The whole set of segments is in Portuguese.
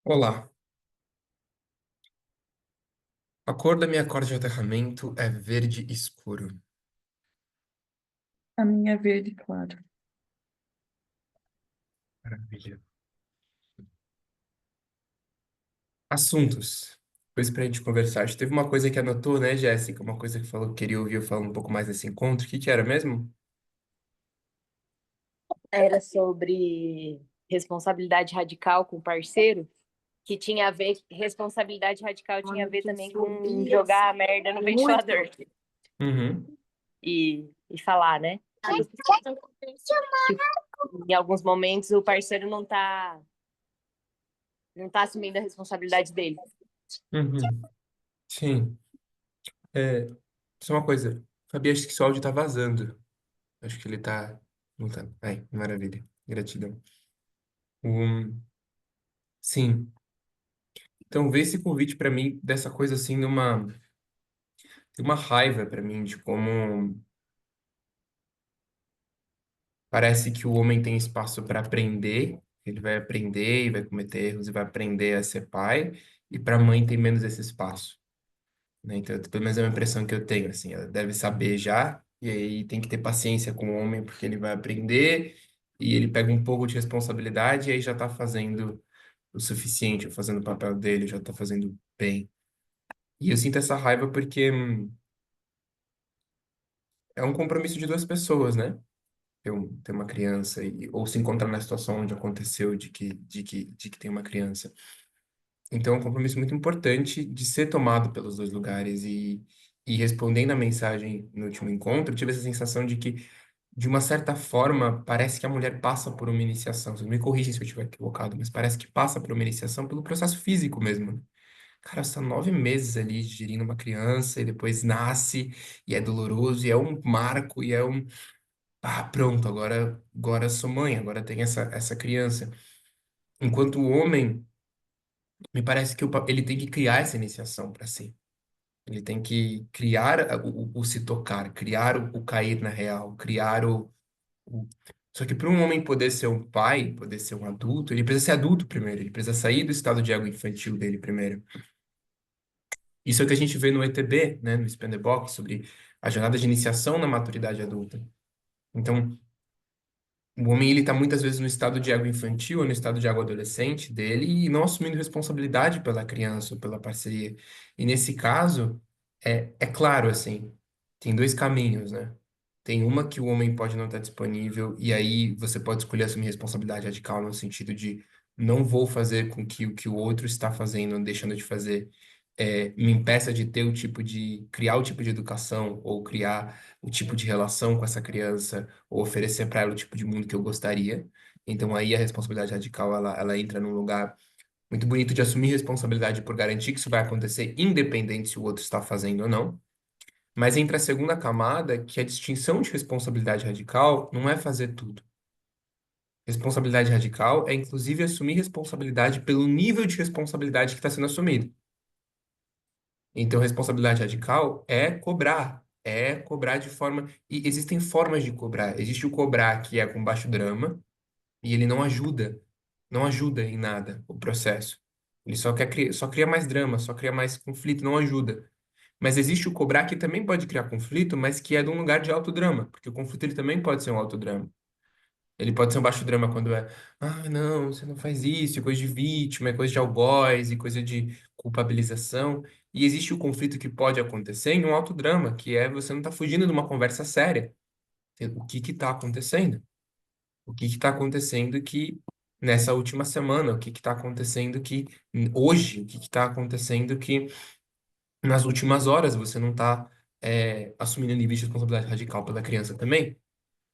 Olá, a cor da minha corda de aterramento é verde escuro. A minha é verde, claro. Maravilha. Assuntos. Coisa pra gente conversar. Acho que teve uma coisa que anotou, né, Jéssica? Uma coisa que falou que queria ouvir eu falando um pouco mais desse encontro. O que que era mesmo? Era sobre responsabilidade radical com o parceiro, que tinha a ver, responsabilidade radical tinha a ver também com jogar a merda no ventilador Uhum, e falar, né? Que em alguns momentos o parceiro não tá assumindo a responsabilidade dele. uhum. Sim. Só uma coisa. Fabi, acho que seu áudio tá vazando. Acho que ele tá... Não tá. Ai, maravilha. Gratidão. Sim. Então, vê esse convite pra mim dessa coisa assim, de uma raiva pra mim, de como parece que o homem tem espaço para aprender, ele vai aprender e vai cometer erros e vai aprender a ser pai, e para a mãe tem menos esse espaço, né? Então, pelo menos é uma impressão que eu tenho, assim, ela deve saber já, e aí tem que ter paciência com o homem, porque ele vai aprender, e ele pega um pouco de responsabilidade, e aí já está fazendo o suficiente, ou fazendo o papel dele, já está fazendo bem. E eu sinto essa raiva porque é um compromisso de duas pessoas, né? Ter uma criança ou se encontrar na situação onde aconteceu de que tem uma criança. Então, é um compromisso muito importante de ser tomado pelos dois lugares e respondendo a mensagem no último encontro, eu tive essa sensação de que, de uma certa forma, parece que a mulher passa por uma iniciação. Vocês me corrigem se eu estiver equivocado, mas parece que passa por uma iniciação pelo processo físico mesmo, né? Cara, você tá 9 meses ali gerindo uma criança e depois nasce e é doloroso e é um marco e é um pronto, agora sou mãe, agora tem essa criança. Enquanto o homem, me parece que ele tem que criar essa iniciação para si. Ele tem que criar o se tocar, criar o cair na real, criar o... Só que para um homem poder ser um pai, poder ser um adulto, ele precisa ser adulto primeiro, ele precisa sair do estado de ego infantil dele primeiro. Isso é o que a gente vê no ETB, né, no Spin the Box, sobre a jornada de iniciação na maturidade adulta. Então, o homem, ele tá muitas vezes no estado de ego infantil, ou no estado de ego adolescente dele, e não assumindo responsabilidade pela criança ou pela parceria. E nesse caso, é claro, assim, tem dois caminhos, né? Tem uma que o homem pode não estar disponível, e aí você pode escolher assumir responsabilidade radical no sentido de não vou fazer com que o que o outro está fazendo, ou deixando de fazer, me impeça de ter criar o tipo de educação, ou criar o tipo de relação com essa criança, ou oferecer para ela o tipo de mundo que eu gostaria. Então aí a responsabilidade radical, ela entra num lugar muito bonito de assumir responsabilidade por garantir que isso vai acontecer, independente se o outro está fazendo ou não. Mas entra a segunda camada, que a distinção de responsabilidade radical não é fazer tudo. Responsabilidade radical é, inclusive, assumir responsabilidade pelo nível de responsabilidade que está sendo assumido. Então, responsabilidade radical é cobrar de forma. E existem formas de cobrar. Existe o cobrar que é com baixo drama, e ele não ajuda em nada o processo. Ele só cria mais drama, só cria mais conflito, não ajuda. Mas existe o cobrar que também pode criar conflito, mas que é de um lugar de alto drama, porque o conflito ele também pode ser um alto drama. Ele pode ser um baixo drama quando não, você não faz isso, é coisa de vítima, é coisa de algoz, e coisa de culpabilização. E existe o conflito que pode acontecer em um alto drama, que é você não tá fugindo de uma conversa séria. O que que tá acontecendo? O que que tá acontecendo que nessa última semana? O que que tá acontecendo que hoje? O que que tá acontecendo que nas últimas horas você não está assumindo nível de responsabilidade radical pela criança também?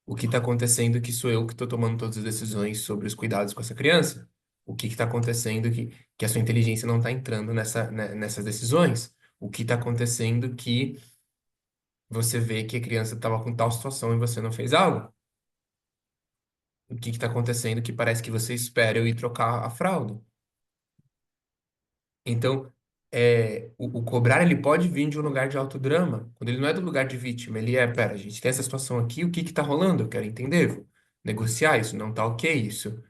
O que está acontecendo que sou eu que estou tomando todas as decisões sobre os cuidados com essa criança? O que está acontecendo que a sua inteligência não está entrando nessas decisões? O que está acontecendo que você vê que a criança estava com tal situação e você não fez algo? O que está acontecendo que parece que você espera eu ir trocar a fralda? Então, o cobrar ele pode vir de um lugar de autodrama, quando ele não é do lugar de vítima, ele pera, a gente tem essa situação aqui, o que que tá rolando? Eu quero entender, vou negociar isso, não tá ok isso,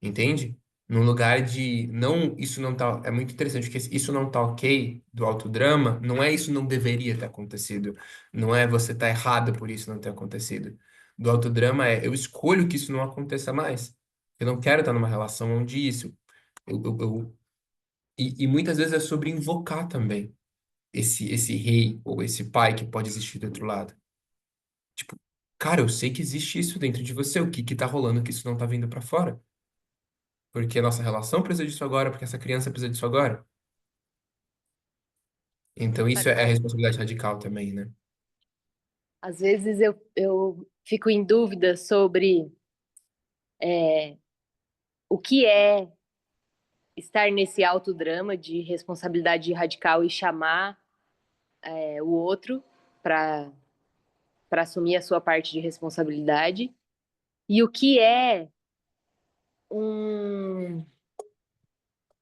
entende? num lugar de não, isso não tá, é muito interessante, porque isso não tá ok do autodrama, não é isso não deveria ter acontecido, não é você tá errado por isso não ter acontecido. Do autodrama é eu escolho que isso não aconteça mais. Eu não quero estar numa relação onde isso. E muitas vezes é sobre invocar também esse rei ou esse pai que pode existir do outro lado. Tipo, cara, eu sei que existe isso dentro de você, o que que tá rolando que isso não tá vindo pra fora? Porque a nossa relação precisa disso agora, porque essa criança precisa disso agora. Então isso é Sacana. responsabilidade radical também, né? Às vezes eu fico em dúvida sobre é, o que é estar nesse autodrama de responsabilidade radical e chamar o outro para assumir a sua parte de responsabilidade e o que é um,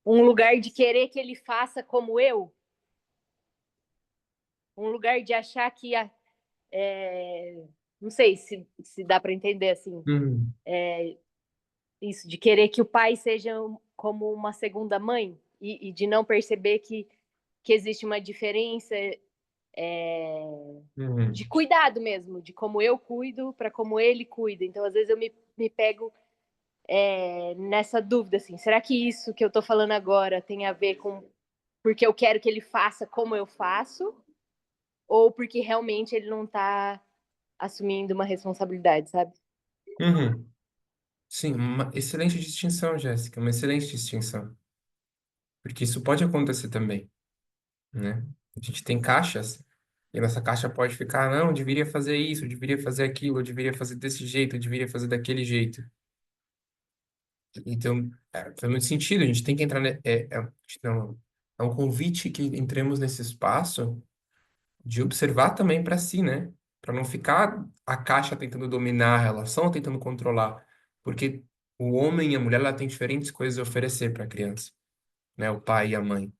um lugar de querer que ele faça como eu, um lugar de achar que não sei se dá para entender assim, Hum, isso de querer que o pai seja como uma segunda mãe e de não perceber que existe uma diferença de hum, cuidado mesmo, de como eu cuido para como ele cuida. Então, às vezes, eu me pego nessa dúvida, assim, será que isso que eu tô falando agora tem a ver com porque eu quero que ele faça como eu faço, ou porque realmente ele não tá assumindo uma responsabilidade, sabe? uhum. Sim, uma excelente distinção, Jéssica, uma excelente distinção. Porque isso pode acontecer também, né? A gente tem caixas, e nessa caixa pode ficar, não, eu deveria fazer isso, eu deveria fazer aquilo, eu deveria fazer desse jeito, eu deveria fazer daquele jeito. Então, faz muito sentido, a gente tem que entrar, não, é um convite que entremos nesse espaço de observar também para si, né? Para não ficar a caixa tentando dominar a relação, tentando controlar, porque o homem e a mulher ela tem diferentes coisas a oferecer para a criança, né? O pai e a mãe.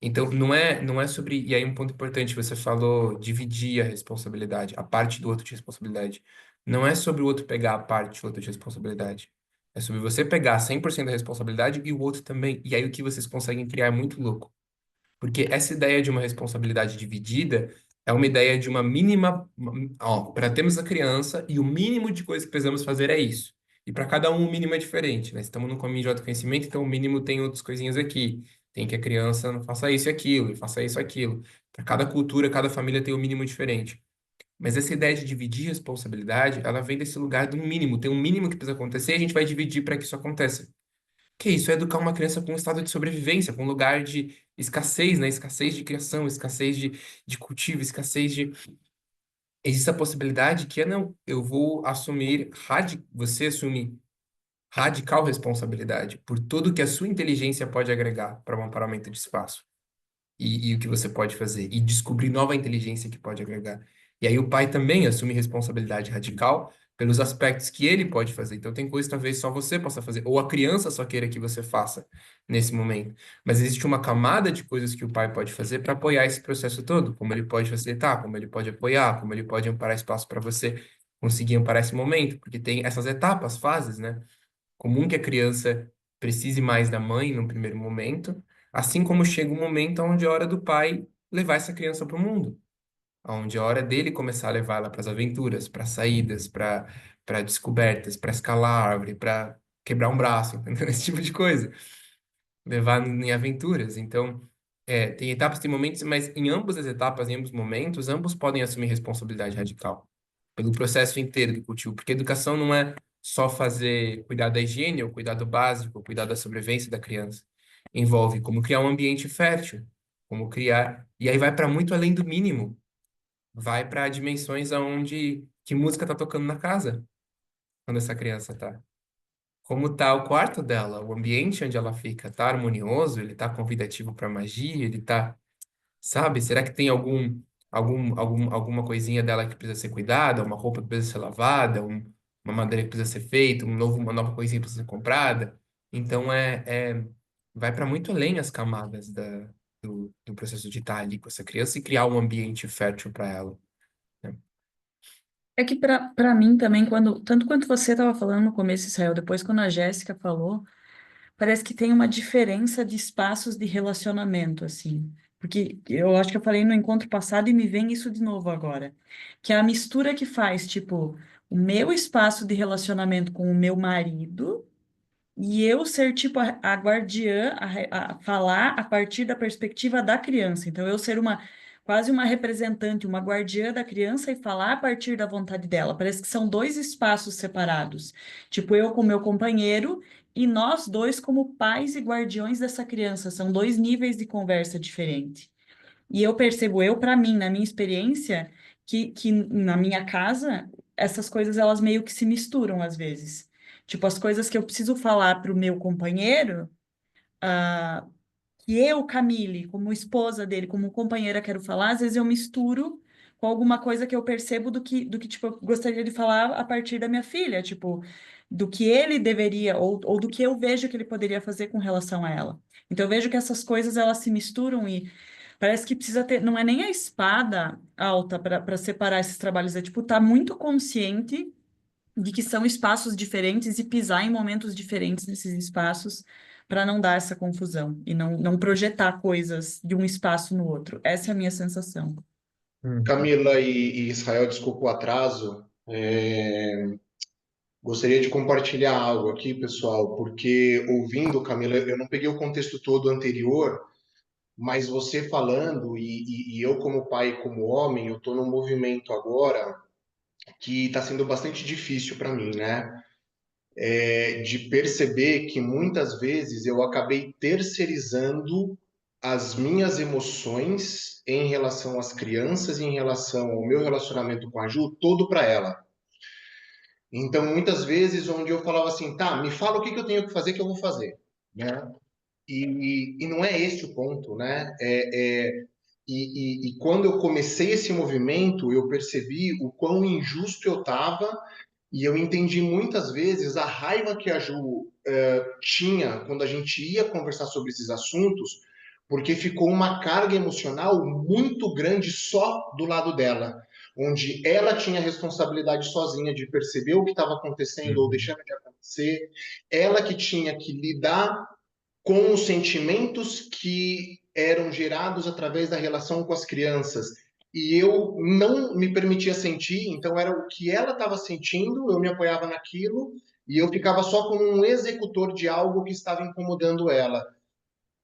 Então, não é sobre. E aí, um ponto importante, você falou dividir a responsabilidade, a parte do outro de responsabilidade. Não é sobre o outro pegar a parte do outro de responsabilidade. É sobre você pegar 100% da responsabilidade e o outro também. E aí, o que vocês conseguem criar é muito louco. Porque essa ideia de uma responsabilidade dividida é uma ideia de uma mínima. Ó, para termos a criança e o mínimo de coisa que precisamos fazer é isso. E para cada um, o mínimo é diferente, né? Estamos no caminho de autoconhecimento, então o mínimo tem outras coisinhas aqui. Tem que a criança não faça isso e aquilo, e faça isso e aquilo. Para cada cultura, cada família tem um mínimo diferente. Mas essa ideia de dividir responsabilidade, ela vem desse lugar do mínimo. Tem um mínimo que precisa acontecer e a gente vai dividir para que isso aconteça. Que isso? É educar uma criança com um estado de sobrevivência, com um lugar de escassez, né? Escassez de criação, escassez de cultivo, escassez de. Existe a possibilidade que não, eu vou assumir, você assume radical responsabilidade por tudo que a sua inteligência pode agregar para um amparamento de espaço e o que você pode fazer, e descobrir nova inteligência que pode agregar. E aí o pai também assume responsabilidade radical pelos aspectos que ele pode fazer. Então tem coisas que talvez só você possa fazer, ou a criança só queira que você faça nesse momento. Mas existe uma camada de coisas que o pai pode fazer para apoiar esse processo todo, como ele pode facilitar, como ele pode apoiar, como ele pode amparar espaço para você conseguir amparar esse momento, porque tem essas etapas, fases, né? Comum que a criança precise mais da mãe no primeiro momento, assim como chega um momento onde é hora do pai levar essa criança para o mundo, onde é hora dele começar a levar ela para as aventuras, para saídas, para descobertas, para escalar árvore, para quebrar um braço, entendeu? Esse tipo de coisa, levar em aventuras. Então, tem etapas, tem momentos, mas em ambas as etapas, em ambos os momentos, ambos podem assumir responsabilidade radical pelo processo inteiro do cultivo, porque educação não é só fazer, cuidar da higiene, ou cuidar do básico, ou cuidar da sobrevivência da criança. Envolve como criar um ambiente fértil, como criar, e aí vai para muito além do mínimo, vai para dimensões aonde que música tá tocando na casa, quando essa criança tá. Como tá o quarto dela, o ambiente onde ela fica, tá harmonioso, ele tá convidativo para magia, ele tá. Sabe? Será que tem alguma coisinha dela que precisa ser cuidada, uma roupa que precisa ser lavada, uma madeira que precisa ser feita, uma nova coisinha que precisa ser comprada? Então vai para muito além as camadas do processo de estar ali com essa criança e criar um ambiente fértil para ela, né? É que para mim também, quando tanto quanto você estava falando no começo, Israel, depois quando a Jéssica falou, parece que tem uma diferença de espaços de relacionamento, assim. Porque eu acho que eu falei no encontro passado e me vem isso de novo agora. Que é a mistura que faz, tipo, o meu espaço de relacionamento com o meu marido e eu ser, tipo, a guardiã, a falar a partir da perspectiva da criança. Então, eu ser quase uma representante, uma guardiã da criança e falar a partir da vontade dela. Parece que são dois espaços separados. Tipo, eu com meu companheiro e nós dois como pais e guardiões dessa criança. São dois níveis de conversa diferentes. E eu percebo, para mim, na minha experiência, que na minha casa, essas coisas elas meio que se misturam às vezes. Tipo, as coisas que eu preciso falar para o meu companheiro, ah, que eu, Camille, como esposa dele, como companheira, quero falar, às vezes eu misturo com alguma coisa que eu percebo do que tipo, eu gostaria de falar a partir da minha filha, tipo, do que ele deveria, ou do que eu vejo que ele poderia fazer com relação a ela. Então, eu vejo que essas coisas, elas se misturam e parece que precisa ter, não é nem a espada alta para separar esses trabalhos, é tipo, tá muito consciente de que são espaços diferentes e pisar em momentos diferentes nesses espaços para não dar essa confusão e não projetar coisas de um espaço no outro. Essa é a minha sensação. Uhum. Camila e Israel, desculpa o atraso. Gostaria de compartilhar algo aqui, pessoal, porque ouvindo, Camila, eu não peguei o contexto todo anterior, mas você falando, e eu como pai e como homem, eu estou num movimento agora que está sendo bastante difícil para mim, né? De perceber que muitas vezes eu acabei terceirizando as minhas emoções em relação às crianças e em relação ao meu relacionamento com a Ju, todo para ela. Então, muitas vezes, onde eu falava assim, tá, me fala o que que eu tenho que fazer que eu vou fazer, né? E não é esse o ponto, né? E quando eu comecei esse movimento, eu percebi o quão injusto eu estava e eu entendi muitas vezes a raiva que a Ju tinha quando a gente ia conversar sobre esses assuntos, porque ficou uma carga emocional muito grande só do lado dela, onde ela tinha a responsabilidade sozinha de perceber o que estava acontecendo ou Uhum. deixando de acontecer, ela que tinha que lidar com os sentimentos que eram gerados através da relação com as crianças. E eu não me permitia sentir, então era o que ela estava sentindo, eu me apoiava naquilo e eu ficava só como um executor de algo que estava incomodando ela.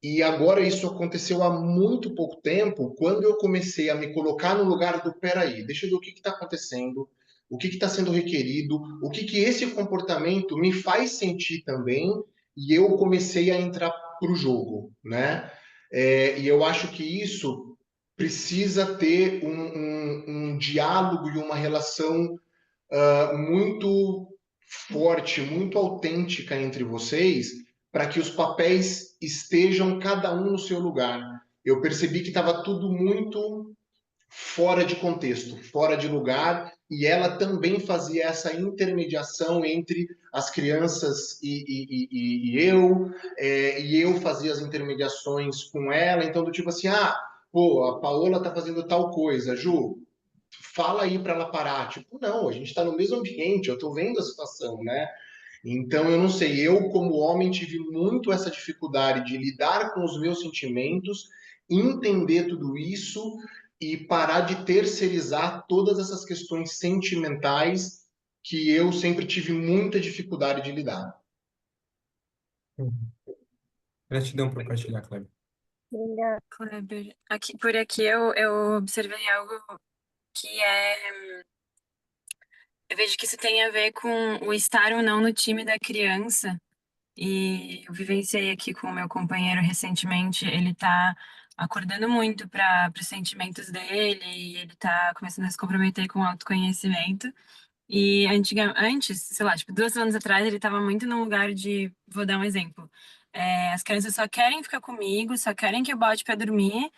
E agora isso aconteceu há muito pouco tempo, quando eu comecei a me colocar no lugar do peraí, deixa eu ver o que está acontecendo, o que está sendo requerido, o que, que esse comportamento me faz sentir também, e eu comecei a entrar para o jogo, né? E eu acho que isso precisa ter um diálogo e uma relação muito forte, muito autêntica entre vocês, para que os papéis estejam cada um no seu lugar. Eu percebi que estava tudo muito fora de contexto, fora de lugar, e ela também fazia essa intermediação entre as crianças e eu fazia as intermediações com ela, então do tipo assim, pô, a Paola tá fazendo tal coisa, Ju, fala aí para ela parar. Tipo, não, a gente está no mesmo ambiente, eu estou vendo a situação, né? Então, eu não sei, eu como homem tive muito essa dificuldade de lidar com os meus sentimentos, entender tudo isso e parar de terceirizar todas essas questões sentimentais que eu sempre tive muita dificuldade de lidar. Uhum. Gratidão por compartilhar, Cleber. Obrigada, Kleber. Por aqui eu observei algo que eu vejo que isso tem a ver com o estar ou não no time da criança. E eu vivenciei aqui com o meu companheiro recentemente, ele tá acordando muito para os sentimentos dele, e ele tá começando a se comprometer com o autoconhecimento. E antes, sei lá, tipo, 2 semanas atrás, ele tava muito num lugar de, vou dar um exemplo. As crianças só querem ficar comigo, só querem que eu bote pra dormir.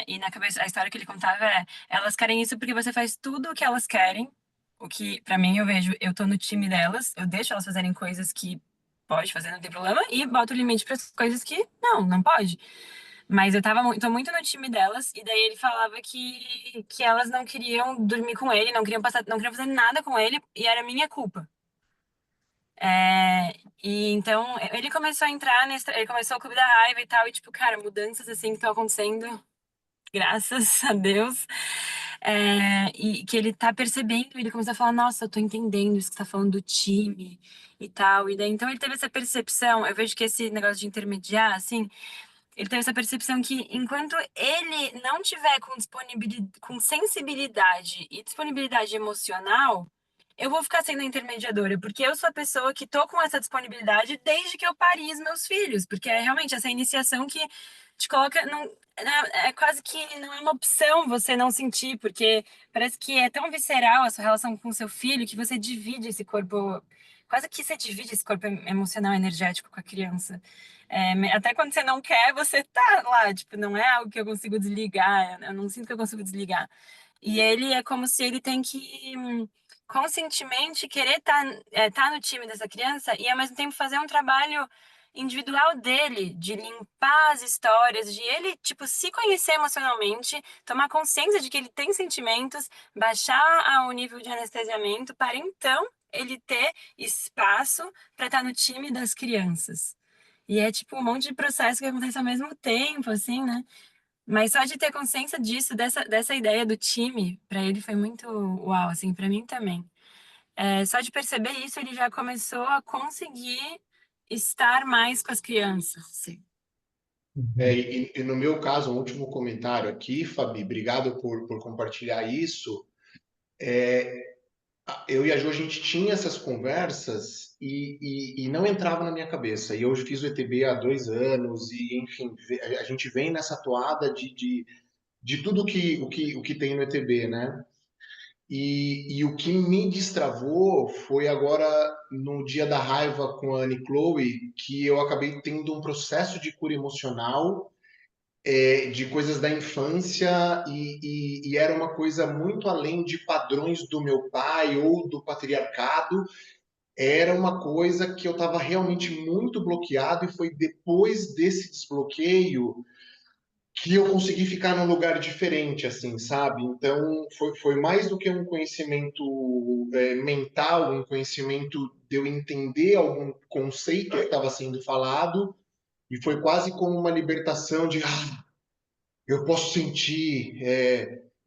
E na cabeça, a história que ele contava elas querem isso porque você faz tudo o que elas querem. O que, pra mim, eu vejo, eu tô no time delas, eu deixo elas fazerem coisas que pode fazer, não tem problema, e boto limite para coisas que não pode. Mas tô muito no time delas, e daí ele falava que elas não queriam dormir com ele, não queriam fazer nada com ele, e era minha culpa. E então ele começou a entrar ele começou o Clube da Raiva e tal, e tipo, cara, mudanças assim que estão acontecendo, graças a Deus. E que ele tá percebendo, ele começou a falar, nossa, eu tô entendendo isso que você tá falando do time e tal. E daí então ele teve essa percepção, eu vejo que esse negócio de intermediar, assim, ele teve essa percepção que enquanto ele não tiver com sensibilidade e disponibilidade emocional, eu vou ficar sendo a intermediadora, porque eu sou a pessoa que tô com essa disponibilidade desde que eu pari os meus filhos, porque é realmente essa iniciação que te coloca, não, é quase que não é uma opção você não sentir, porque parece que é tão visceral a sua relação com seu filho que você divide esse corpo, quase que você divide esse corpo emocional, energético com a criança. Até quando você não quer, você tá lá, tipo, não é algo que eu consigo desligar, eu não sinto que eu consigo desligar. E ele é como se ele tem que conscientemente querer tá no time dessa criança e ao mesmo tempo fazer um trabalho individual dele, de limpar as histórias, de ele, tipo, se conhecer emocionalmente, tomar consciência de que ele tem sentimentos, baixar o nível de anestesiamento para então ele ter espaço para estar no time das crianças. E é tipo um monte de processo que acontece ao mesmo tempo, assim, né? Mas só de ter consciência disso, dessa ideia do time, para ele foi muito uau, assim, para mim também. Só de perceber isso, ele já começou a conseguir estar mais com as crianças, assim. Uhum. E no meu caso, um último comentário aqui, Fabi, obrigado por compartilhar isso. Eu e a Jo, a gente tinha essas conversas e não entrava na minha cabeça. E eu fiz o ETB há 2 anos e, enfim, a gente vem nessa toada de tudo o que tem no ETB, né? E o que me destravou foi agora no dia da raiva com a Anne Chloe, que eu acabei tendo um processo de cura emocional, de coisas da infância, e era uma coisa muito além de padrões do meu pai ou do patriarcado. Era uma coisa que eu estava realmente muito bloqueado, e foi depois desse desbloqueio que eu consegui ficar num lugar diferente, assim, sabe? Então, foi mais do que um conhecimento mental, um conhecimento de eu entender algum conceito que estava sendo falado, e foi quase como uma libertação de, eu posso sentir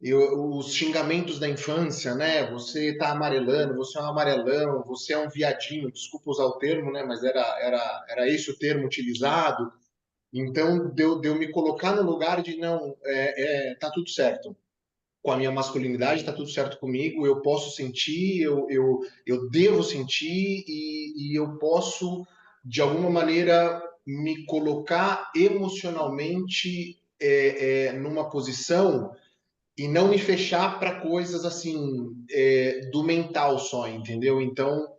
os xingamentos da infância, né? Você tá amarelando, você é um amarelão, você é um viadinho, desculpa usar o termo, né? Mas era esse o termo utilizado. Então, deu me colocar no lugar de, não, tá tudo certo. Com a minha masculinidade, tá tudo certo comigo, eu posso sentir, eu devo sentir, e eu posso, de alguma maneira, me colocar emocionalmente numa posição e não me fechar para coisas assim, do mental só, entendeu? Então,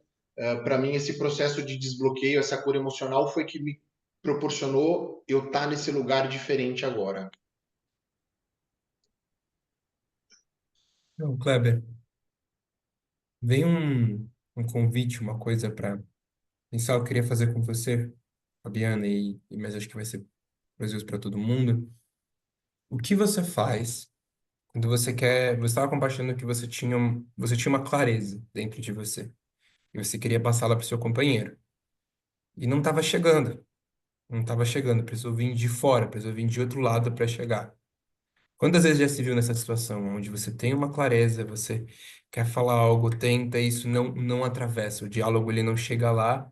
para mim, esse processo de desbloqueio, essa cura emocional foi que me proporcionou eu estar nesse lugar diferente agora. Então, Kleber, vem um convite, uma coisa para pensar, eu queria fazer com você, Fabiana, mas acho que vai ser para todo mundo. O que você faz quando você quer, você estava compartilhando que você tinha uma clareza dentro de você e você queria passá-la para o seu companheiro e não estava chegando, não estava chegando, precisou vir de fora, precisou vir de outro lado para chegar. Quantas vezes já se viu nessa situação onde você tem uma clareza, você quer falar algo, tenta, e isso não atravessa, o diálogo ele não chega lá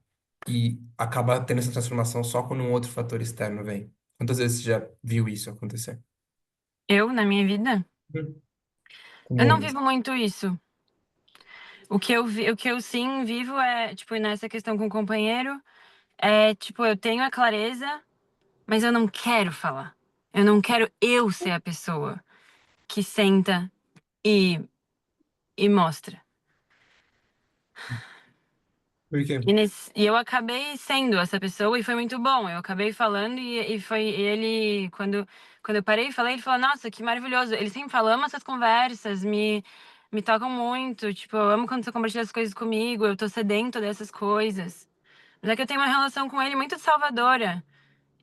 e acaba tendo essa transformação só quando um outro fator externo vem? Quantas vezes você já viu isso acontecer? Eu, na minha vida, Hum. Com eu não homens. vivo muito isso. O que eu sim vivo é, tipo, nessa questão com o companheiro, tipo, eu tenho a clareza, mas eu não quero falar. Eu não quero eu ser a pessoa que senta e, e mostra. Por quê? E eu acabei sendo essa pessoa e foi muito bom. Eu acabei falando e foi ele, quando eu parei e falei, ele falou, nossa, que maravilhoso. Ele sempre fala, amo essas conversas, me tocam muito. Tipo, eu amo quando você compartilha as coisas comigo, eu tô sedento dessas coisas. Mas é que eu tenho uma relação com ele muito salvadora.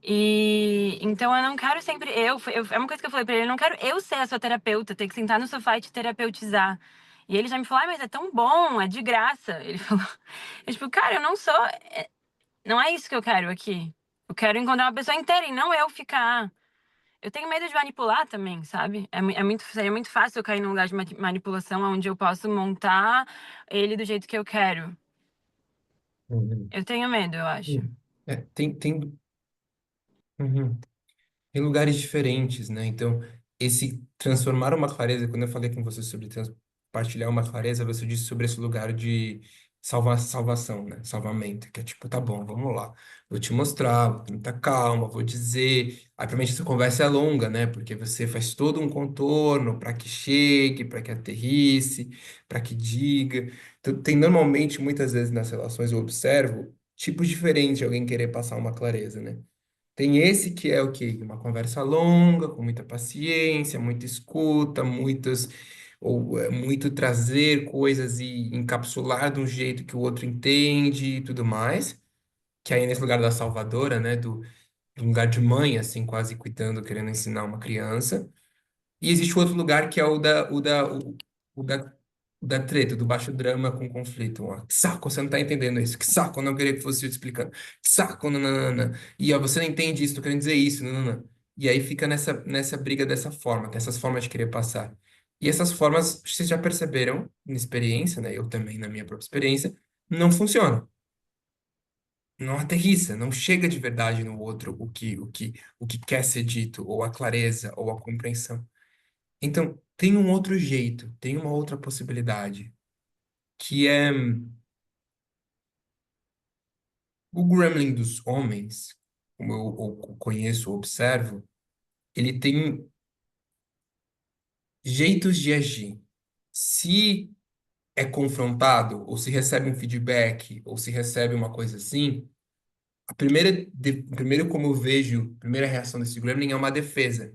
E então eu não quero sempre é uma coisa que eu falei pra ele, eu não quero eu ser a sua terapeuta, ter que sentar no sofá e te terapeutizar. E ele já me falou, ai, mas é tão bom, é de graça. Ele falou, eu, tipo, cara, eu não sou, não é isso que eu quero aqui. Eu quero encontrar uma pessoa inteira e não eu ficar. Eu tenho medo de manipular também, sabe? Seria muito fácil eu cair num lugar de manipulação onde eu posso montar ele do jeito que eu quero. Uhum. Eu tenho medo, eu acho. É, uhum. Tem lugares diferentes, né? Então, esse transformar uma clareza, quando eu falei com você sobre partilhar uma clareza, você disse sobre esse lugar de salvação, né? Salvamento, que é tipo, tá bom, vamos lá. Vou te mostrar, vou ter muita calma, vou dizer. Aí, provavelmente, essa conversa é longa, né? Porque você faz todo um contorno para que chegue, para que aterrisse, para que diga. Então, tem normalmente, muitas vezes nas relações, eu observo tipos diferentes de alguém querer passar uma clareza, né? Tem esse que é o quê? Uma conversa longa, com muita paciência, muita escuta, muito trazer coisas e encapsular de um jeito que o outro entende e tudo mais. Que aí nesse lugar da salvadora, né? Do lugar de mãe, assim, quase cuidando, querendo ensinar uma criança. E existe outro lugar que é o da, o da treta, do baixo drama com conflito. Ó. Que saco, você não tá entendendo isso. Que saco, eu não queria que fosse eu te explicando. Que saco, nananana. E ó, você não entende isso, tô querendo dizer isso, nananana. E aí fica nessa briga dessa forma, tem essas formas de querer passar. E essas formas, vocês já perceberam, na experiência, né? Eu também, na minha própria experiência, não funcionam. Não aterrissa, não chega de verdade no outro o que quer ser dito, ou a clareza, ou a compreensão. Então, tem um outro jeito, tem uma outra possibilidade, que é o gremlin dos homens, como eu conheço, observo, ele tem jeitos de agir. Se é confrontado, ou se recebe um feedback, ou se recebe uma coisa assim, primeiro como eu vejo, a primeira reação desse gremlin é uma defesa.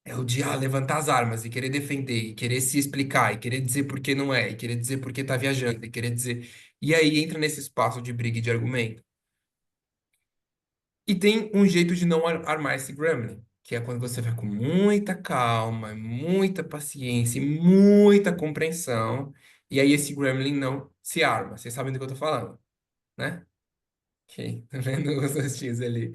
É o de levantar as armas e querer defender, e querer se explicar, e querer dizer por que não é, e querer dizer por que tá viajando, e querer dizer. E aí entra nesse espaço de briga e de argumento. E tem um jeito de não armar esse gremlin, que é quando você vai com muita calma, muita paciência e muita compreensão, e aí esse gremlin não se arma. Vocês sabem do que eu tô falando, né? Ok, tá vendo os rostinhos ali?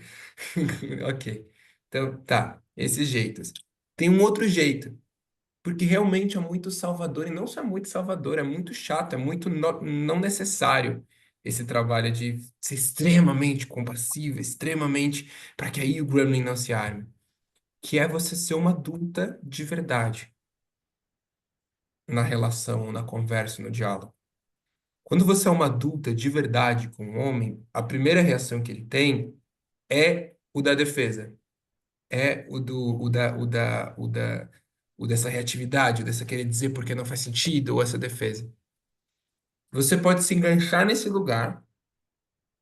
Ok. Então, tá, esses jeitos. Tem um outro jeito. Porque realmente é muito salvador, e não só é muito salvador, é muito chato, é muito não necessário esse trabalho de ser extremamente compassivo, extremamente, para que aí o Gremlin não se arme, que é você ser uma adulta de verdade na relação, na conversa, no diálogo. Quando você é uma adulta de verdade com um homem, a primeira reação que ele tem é o da defesa, é o dessa reatividade, o dessa querer dizer porque não faz sentido, ou essa defesa. Você pode se enganchar nesse lugar,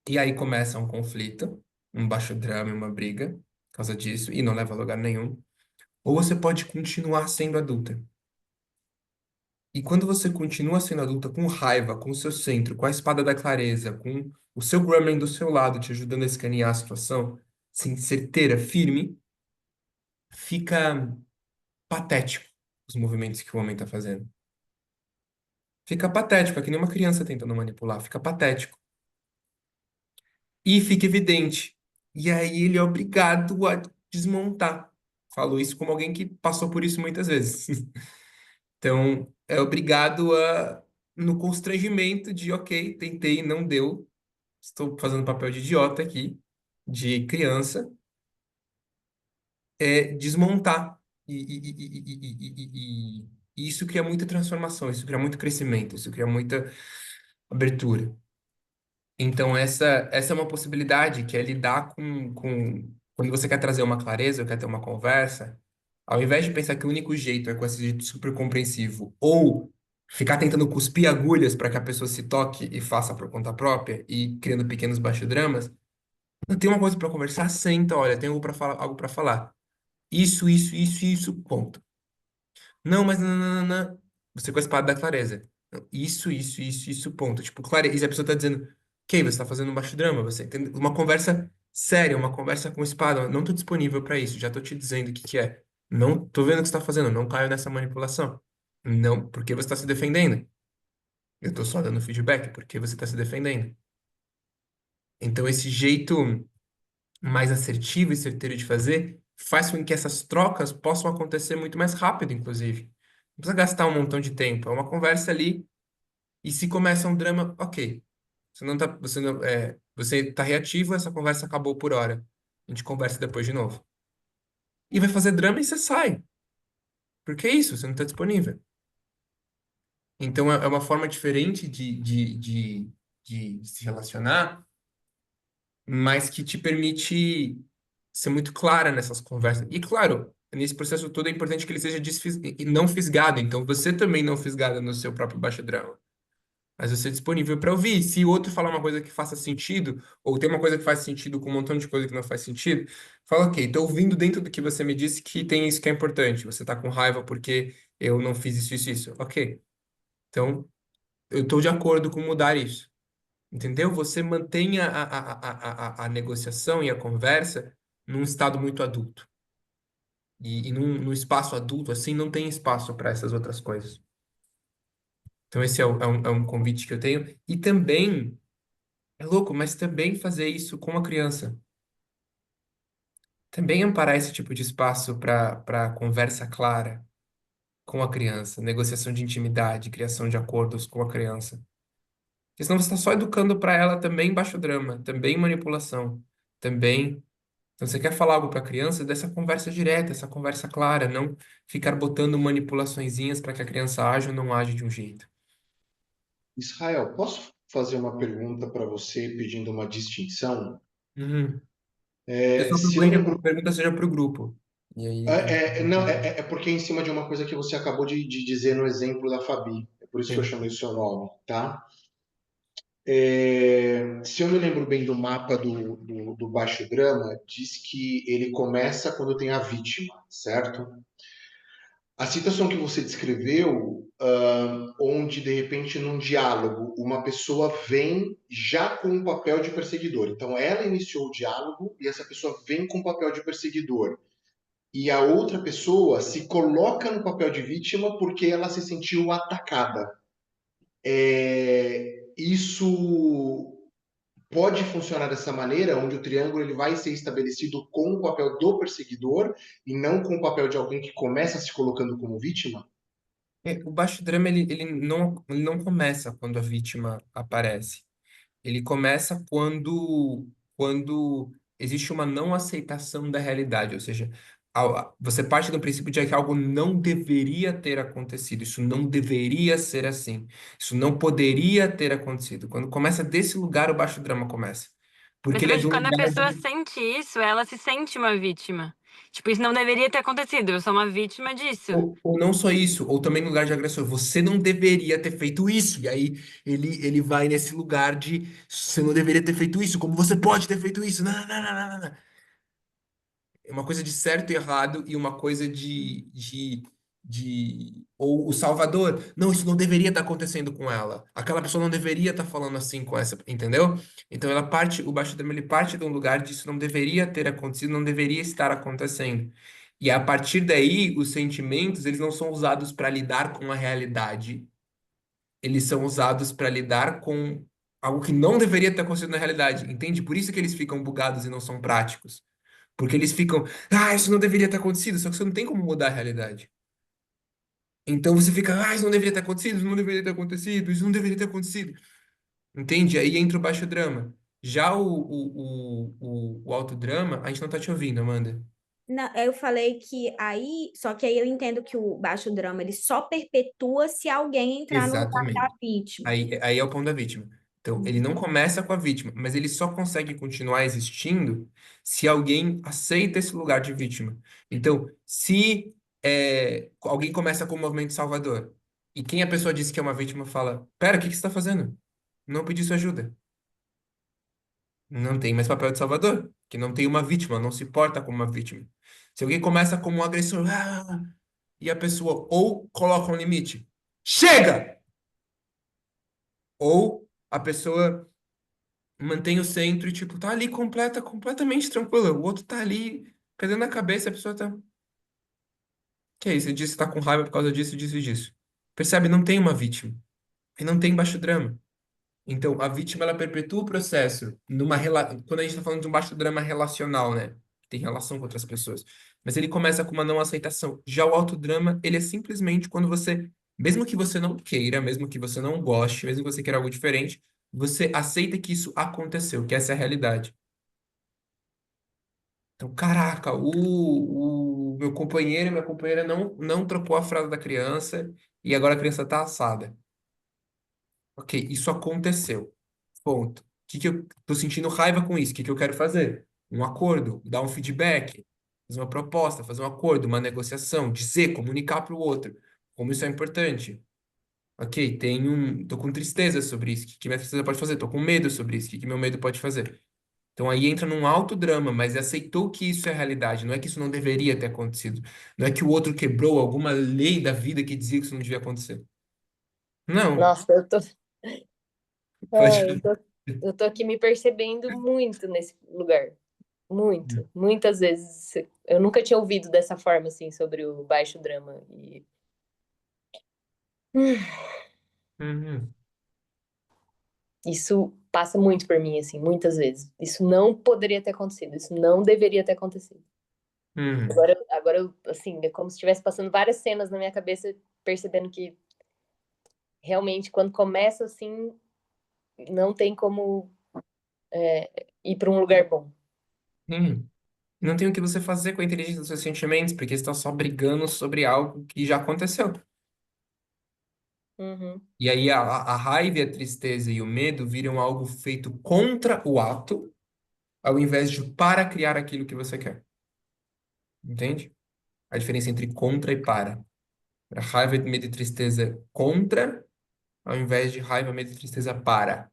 e aí começa um conflito, um baixo drama, uma briga, por causa disso, e não leva a lugar nenhum. Ou você pode continuar sendo adulta. E quando você continua sendo adulta com raiva, com o seu centro, com a espada da clareza, com o seu gremlin do seu lado, te ajudando a escanear a situação, sem certeira, firme, fica patético os movimentos que o homem está fazendo. Fica patético, é que nem uma criança tentando manipular, fica patético. E fica evidente. E aí ele é obrigado a desmontar. Falo isso como alguém que passou por isso muitas vezes. Então, é obrigado no constrangimento de, ok, tentei, não deu, estou fazendo papel de idiota aqui, de criança, desmontar. E isso cria muita transformação, isso cria muito crescimento, isso cria muita abertura. Então, essa é uma possibilidade, que é lidar quando você quer trazer uma clareza, ou quer ter uma conversa, ao invés de pensar que o único jeito é com esse jeito super compreensivo, ou ficar tentando cuspir agulhas para que a pessoa se toque e faça por conta própria, e criando pequenos baixo-dramas, não tem uma coisa para conversar, senta, olha, tem algo para falar. Isso, ponto. Não, mas não. Você com a espada da clareza. Não, isso, ponto. Tipo, clareza. E a pessoa tá dizendo, ok, você tá fazendo um baixo drama, você tem uma conversa séria, uma conversa com espada. Não tô disponível para isso, já tô te dizendo o que que é. Não tô vendo o que você tá fazendo, não caio nessa manipulação. Não porque você está se defendendo. Eu estou só dando feedback porque você está se defendendo. Então, esse jeito mais assertivo e certeiro de fazer faz com que essas trocas possam acontecer muito mais rápido, inclusive. Não precisa gastar um montão de tempo. É uma conversa ali, e se começa um drama, ok. Você tá reativo, essa conversa acabou por hora. A gente conversa depois de novo. E vai fazer drama e você sai. Porque é isso, você não está disponível. Então é uma forma diferente de se relacionar, mas que te permite ser muito clara nessas conversas. E claro, nesse processo todo é importante que ele seja e não fisgado. Então você também não fisgado no seu próprio baixo drama. Mas você é disponível para ouvir. Se o outro falar uma coisa que faça sentido, ou tem uma coisa que faz sentido com um montão de coisa que não faz sentido, fala, ok, estou ouvindo dentro do que você me disse que tem isso que é importante. Você está com raiva porque eu não fiz isso, isso, isso. Ok. Então, eu estou de acordo com mudar isso. Entendeu? Você mantém a negociação e a conversa num estado muito adulto. E num espaço adulto, assim, não tem espaço para essas outras coisas. Então, esse é um convite que eu tenho. E também, é louco, mas também fazer isso com a criança. Também amparar esse tipo de espaço para conversa clara com a criança, negociação de intimidade, criação de acordos com a criança. Porque senão você está só educando para ela também baixo drama, também manipulação, também. Então, você quer falar algo para a criança, dessa conversa direta, essa conversa clara, não ficar botando manipulaçõezinhas para que a criança age ou não age de um jeito. Israel, posso fazer uma pergunta para você pedindo uma distinção? Uhum. Eu só Se eu proponho que a lembro. pergunta seja para o grupo. E aí a gente... Não, é porque é em cima de uma coisa que você acabou de dizer no exemplo da Fabi. É por isso que eu Sim. chamei o seu nome, tá? Se eu me lembro bem do mapa do Baixo Drama, diz que ele começa quando tem a vítima, certo? A situação que você descreveu, onde de repente num diálogo uma pessoa vem já com o papel de perseguidor. Então ela iniciou o diálogo e essa pessoa vem com o papel de perseguidor. E a outra pessoa se coloca no papel de vítima porque ela se sentiu atacada. Isso pode funcionar dessa maneira, onde o triângulo ele vai ser estabelecido com o papel do perseguidor e não com o papel de alguém que começa se colocando como vítima? O baixo drama, ele não começa quando a vítima aparece. Ele começa quando existe uma não aceitação da realidade, ou seja, você parte do princípio de que algo não deveria ter acontecido, isso não deveria ser assim, isso não poderia ter acontecido. Quando começa desse lugar, o baixo drama começa. Mas Porque eu ele é vejo do que quando a lugar pessoa de... sente isso, ela se sente uma vítima. Tipo, isso não deveria ter acontecido, eu sou uma vítima disso. Ou não só isso, ou também no lugar de agressor. Você não deveria ter feito isso. E aí ele vai nesse lugar de você não deveria ter feito isso. Como você pode ter feito isso? Não, não, não, não, não, não. É uma coisa de certo e errado e uma coisa ou o Salvador. Não, isso não deveria estar acontecendo com ela. Aquela pessoa não deveria estar falando assim com essa, entendeu? Então ela parte, o Baixo Drama, ele parte de um lugar de isso não deveria ter acontecido, não deveria estar acontecendo. E a partir daí, os sentimentos, eles não são usados para lidar com a realidade. Eles são usados para lidar com algo que não deveria ter acontecido na realidade, entende? Por isso que eles ficam bugados e não são práticos. Porque eles ficam, isso não deveria ter acontecido, só que você não tem como mudar a realidade. Então você fica, isso não deveria ter acontecido, isso não deveria ter acontecido, isso não deveria ter acontecido. Entende? Aí entra o baixo drama. Já o alto drama, a gente não tá te ouvindo, Amanda. Não, eu falei que aí, só que aí eu entendo que o baixo drama ele só perpetua se alguém entrar no lugar da Exatamente. vítima. Aí é o ponto da vítima. Então, ele não começa com a vítima, mas ele só consegue continuar existindo se alguém aceita esse lugar de vítima. Então, se alguém começa com o movimento Salvador, e quem a pessoa disse que é uma vítima fala: Pera, o que que você está fazendo? Não pedi sua ajuda. Não tem mais papel de Salvador, que não tem uma vítima, não se porta como uma vítima. Se alguém começa como um agressor, e a pessoa ou coloca um limite, chega! Ou a pessoa mantém o centro e, tipo, tá ali completamente tranquila. O outro tá ali, perdendo a cabeça, a pessoa tá. Que é isso? Você disse que tá com raiva por causa disso, disso e disso. Percebe? Não tem uma vítima. E não tem baixo drama. Então, a vítima, ela perpetua o processo quando a gente está falando de um baixo drama relacional, né? Que tem relação com outras pessoas. Mas ele começa com uma não aceitação. Já o autodrama, ele é simplesmente quando você, mesmo que você não queira, mesmo que você não goste, mesmo que você queira algo diferente, você aceita que isso aconteceu, que essa é a realidade. Então, caraca, o meu companheiro e minha companheira não trocou a fralda da criança e agora a criança tá assada. Ok, isso aconteceu. Ponto. Que eu tô sentindo raiva com isso? O que eu quero fazer? Um acordo, dar um feedback, fazer uma proposta, fazer um acordo, uma negociação, dizer, comunicar para o outro. Como isso é importante. Ok, tô com tristeza sobre isso. O que minha tristeza pode fazer? Tô com medo sobre isso. O que meu medo pode fazer? Então aí entra num autodrama, mas aceitou que isso é realidade. Não é que isso não deveria ter acontecido. Não é que o outro quebrou alguma lei da vida que dizia que isso não devia acontecer. Não. Nossa, Pode. ai, eu tô aqui me percebendo muito nesse lugar. Muito, muitas vezes. Eu nunca tinha ouvido dessa forma, assim, sobre o baixo drama. E Uhum. isso passa muito por mim, assim, muitas vezes. Isso não poderia ter acontecido, isso não deveria ter acontecido. Uhum. Assim, é como se estivesse passando várias cenas na minha cabeça, percebendo que realmente, quando começa assim, não tem como ir para um lugar bom. Uhum. Não tem o que você fazer com a inteligência dos seus sentimentos, porque você está só brigando sobre algo que já aconteceu. Uhum. E aí a raiva, e a tristeza e o medo viram algo feito contra o ato, ao invés de para criar aquilo que você quer. Entende? A diferença entre contra e para. A raiva, medo e tristeza é contra, ao invés de raiva, medo e tristeza para.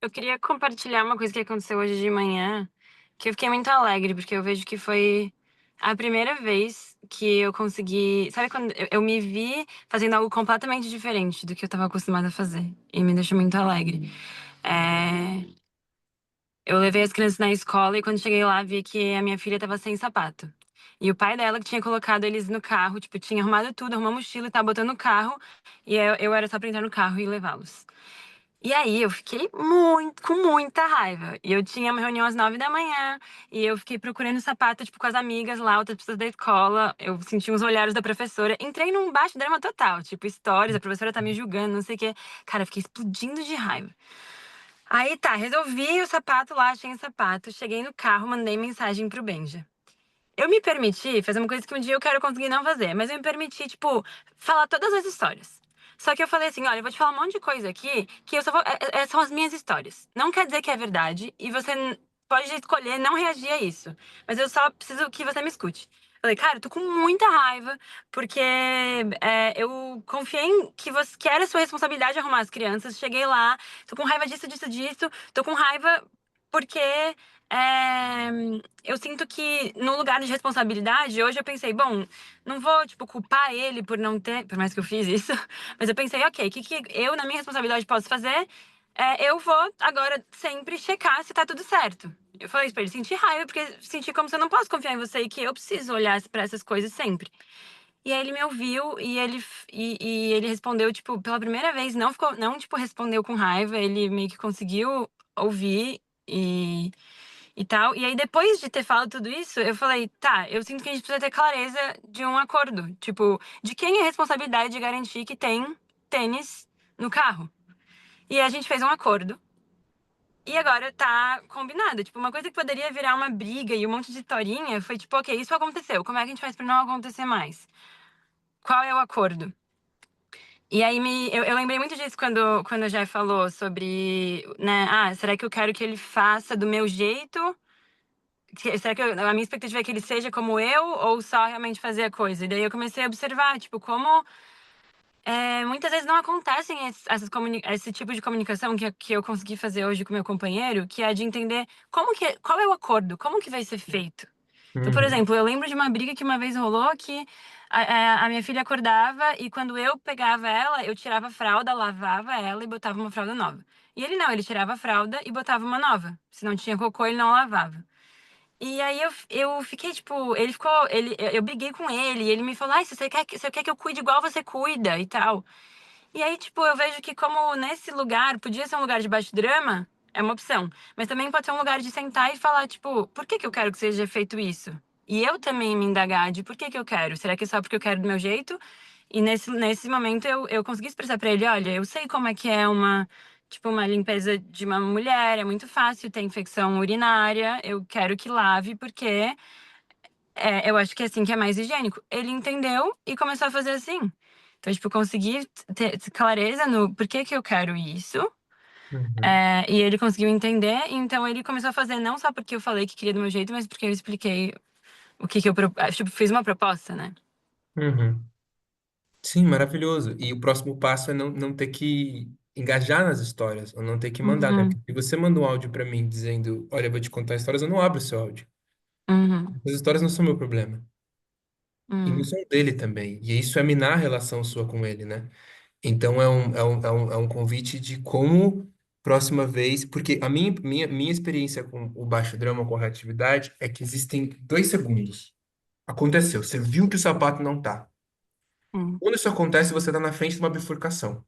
Eu queria compartilhar uma coisa que aconteceu hoje de manhã, que eu fiquei muito alegre, porque eu vejo que foi a primeira vez que eu consegui. Sabe quando eu me vi fazendo algo completamente diferente do que eu estava acostumada a fazer? E me deixou muito alegre. É, Eu levei as crianças na escola e quando cheguei lá vi que a minha filha estava sem sapato. E o pai dela que tinha colocado eles no carro, tipo, tinha arrumado tudo, arrumou a mochila e tava botando no carro. E eu era só pra entrar no carro e levá-los. E aí eu fiquei com muita raiva. E eu tinha uma reunião às 9 da manhã, e eu fiquei procurando sapato, tipo, com as amigas lá, outras pessoas da escola. Eu senti uns olhares da professora. Entrei num baixo drama total, tipo, stories, a professora tá me julgando, não sei o quê. Cara, eu fiquei explodindo de raiva. Aí tá, resolvi o sapato lá, achei o sapato, cheguei no carro, mandei mensagem pro Benja. Eu me permiti fazer uma coisa que um dia eu quero conseguir não fazer, mas eu me permiti, tipo, falar todas as histórias. Só que eu falei assim, olha, eu vou te falar um monte de coisa aqui que eu só vou, são as minhas histórias. Não quer dizer que é verdade e você pode escolher não reagir a isso. Mas eu só preciso que você me escute. Falei, cara, eu tô com muita raiva porque eu confiei em que era sua responsabilidade arrumar as crianças. Cheguei lá, tô com raiva disso, disso, disso. Tô com raiva porque é, eu sinto que no lugar de responsabilidade, hoje eu pensei, bom, não vou, tipo, culpar ele por não ter, por mais que eu fiz isso, mas eu pensei, ok, o que eu, na minha responsabilidade, posso fazer? Eu vou agora sempre checar se tá tudo certo. Eu falei isso pra ele, senti raiva, porque senti como se eu não posso confiar em você e que eu preciso olhar pra essas coisas sempre. E aí ele me ouviu e ele respondeu, tipo, pela primeira vez, não ficou, não, tipo, respondeu com raiva, ele meio que conseguiu ouvir e tal. E aí, depois de ter falado tudo isso, eu falei, tá, eu sinto que a gente precisa ter clareza de um acordo. Tipo, de quem é a responsabilidade de garantir que tem tênis no carro? E a gente fez um acordo. E agora tá combinado. Tipo, uma coisa que poderia virar uma briga e um monte de historinha foi tipo, ok, isso aconteceu. Como é que a gente faz pra não acontecer mais? Qual é o acordo? E aí eu lembrei muito disso quando o Jeff falou sobre, né? Ah, será que eu quero que ele faça do meu jeito? Será que a minha expectativa é que ele seja como eu ou só realmente fazer a coisa? E daí eu comecei a observar, tipo, como muitas vezes não acontecem esse tipo de comunicação que eu consegui fazer hoje com meu companheiro, que é de entender qual é o acordo, como que vai ser feito. Então, por Uhum. exemplo, eu lembro de uma briga que uma vez rolou que a minha filha acordava e quando eu pegava ela, eu tirava a fralda, lavava ela e botava uma fralda nova. E ele não, ele tirava a fralda e botava uma nova. Se não tinha cocô, ele não lavava. E aí eu fiquei, tipo, ele ficou, eu briguei com ele, e ele me falou, ai, você quer que eu cuide igual você cuida e tal. E aí, tipo, eu vejo que como nesse lugar, podia ser um lugar de baixo drama, é uma opção. Mas também pode ser um lugar de sentar e falar, tipo, por que que eu quero que seja feito isso? E eu também me indagar de por que que eu quero. Será que é só porque eu quero do meu jeito? E nesse momento eu consegui expressar pra ele, olha, eu sei como é que é tipo, uma limpeza de uma mulher, é muito fácil ter infecção urinária, eu quero que lave porque eu acho que é assim que é mais higiênico. Ele entendeu e começou a fazer assim. Então, tipo, eu consegui ter clareza no por que que eu quero isso. Uhum. E ele conseguiu entender, então ele começou a fazer não só porque eu falei que queria do meu jeito, mas porque eu expliquei o que que tipo, fiz uma proposta, né? Uhum. Sim, maravilhoso. E o próximo passo é não ter que engajar nas histórias, ou não ter que mandar, né? Uhum, Porque se você manda um áudio pra mim dizendo, olha, eu vou te contar histórias, eu não abro o seu áudio. uhum, As histórias não são meu problema. E não uhum, são dele também. E isso é minar a relação sua com ele, né? Então é um convite de como próxima vez, porque a minha experiência com o baixo drama, com a reatividade, é que existem 2 segundos. Aconteceu, você viu que o sapato não tá. uhum, Quando isso acontece, você tá na frente de uma bifurcação.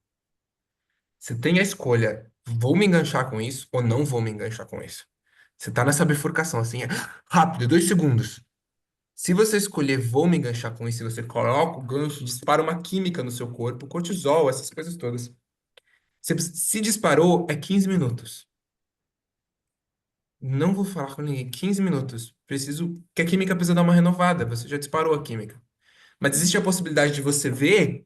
Você tem a escolha, vou me enganchar com isso ou não vou me enganchar com isso. Você tá nessa bifurcação, assim, rápido, 2 segundos. Se você escolher vou me enganchar com isso, e você coloca o gancho, dispara uma química no seu corpo, cortisol, essas coisas todas. Se disparou, é 15 minutos. Não vou falar com ninguém. 15 minutos. Preciso. Que a química precisa dar uma renovada. Você já disparou a química. Mas existe a possibilidade de você ver.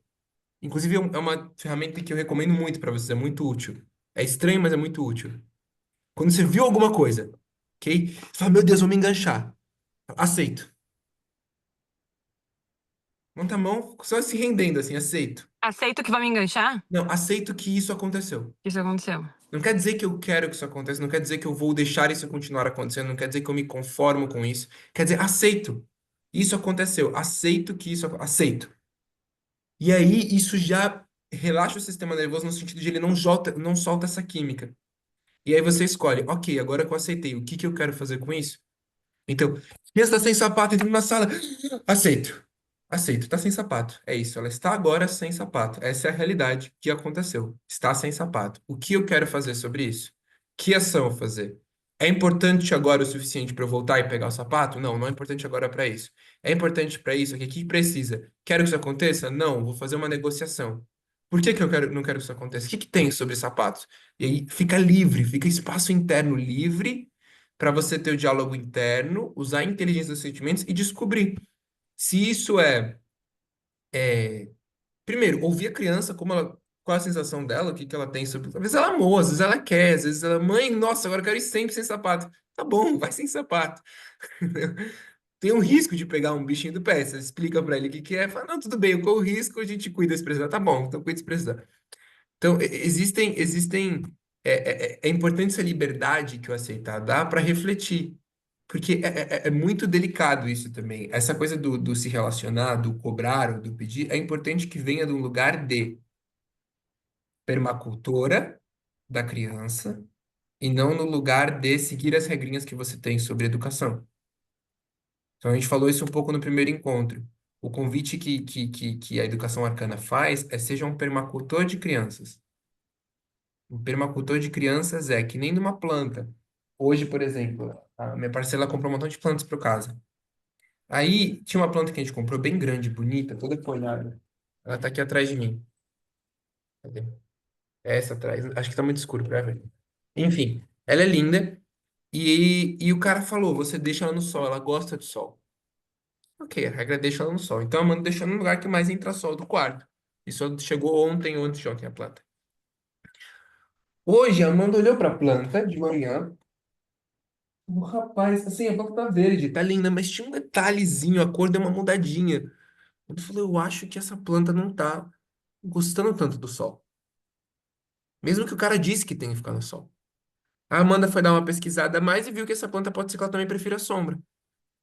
Inclusive, é uma ferramenta que eu recomendo muito para vocês. É muito útil. É estranho, mas é muito útil. Quando você viu alguma coisa, ok? Você fala, meu Deus, vou me enganchar. Aceito. Monta a mão, só se rendendo assim, aceito. aceito que vai me enganchar? Não, aceito que isso aconteceu. Isso aconteceu. Não quer dizer que eu quero que isso aconteça, não quer dizer que eu vou deixar isso continuar acontecendo, não quer dizer que eu me conformo com isso. Quer dizer, aceito. Isso aconteceu, aceito que isso aceito. E aí isso já relaxa o sistema nervoso no sentido de ele não solta essa química. E aí você escolhe, ok, agora que eu aceitei, o que que eu quero fazer com isso? Então, criança está sem sapato entrando na sala. Aceito. Aceito, está sem sapato. É isso, ela está agora sem sapato. Essa é a realidade que aconteceu. Está sem sapato. O que eu quero fazer sobre isso? Que ação eu fazer? É importante agora o suficiente para eu voltar e pegar o sapato? Não, não é importante agora para isso. É importante para isso? O que que precisa? Quero que isso aconteça? Não, vou fazer uma negociação. Por que que não quero que isso aconteça? O que que tem sobre sapatos? E aí fica livre, fica espaço interno livre para você ter o diálogo interno, usar a inteligência dos sentimentos e descobrir se isso primeiro, ouvir a criança, qual a sensação dela, o que que ela tem sobre. Às vezes ela amou, às vezes ela quer, às vezes ela, mãe, nossa, agora eu quero ir sempre sem sapato. Tá bom, vai sem sapato. Tem um risco de pegar um bichinho do pé. Você explica para ele o que que é, fala, não, tudo bem, qual o risco, a gente cuida se precisar. Tá bom, então cuida se precisar. Então, é importante essa liberdade que o aceitar dá para refletir. Porque é muito delicado isso também. Essa coisa do se relacionar, do cobrar ou do pedir, é importante que venha de um lugar de permacultora da criança e não no lugar de seguir as regrinhas que você tem sobre educação. Então, a gente falou isso um pouco no primeiro encontro. O convite que a educação arcana faz é seja um permacultor de crianças. Um permacultor de crianças é que nem numa planta. Hoje, por exemplo, a minha parceira comprou um montão de plantas para casa. Aí tinha uma planta que a gente comprou bem grande, bonita, toda folhada. Ela tá aqui atrás de mim. Cadê? É essa atrás. Acho que tá muito escuro pra ver. Enfim, ela é linda. E o cara falou: você deixa ela no sol, ela gosta de sol. Ok, a regra é deixar ela no sol. Então a Amanda deixou no lugar que mais entra sol do quarto. Isso chegou ontem ou antes de ontem a planta. Hoje a Amanda olhou pra planta de manhã. O rapaz, assim, a planta tá verde, tá linda, mas tinha um detalhezinho, a cor deu uma mudadinha. Ele falou: eu acho que essa planta não tá gostando tanto do sol. Mesmo que o cara disse que tem que ficar no sol. A Amanda foi dar uma pesquisada a mais e viu que essa planta pode ser que ela também prefira a sombra.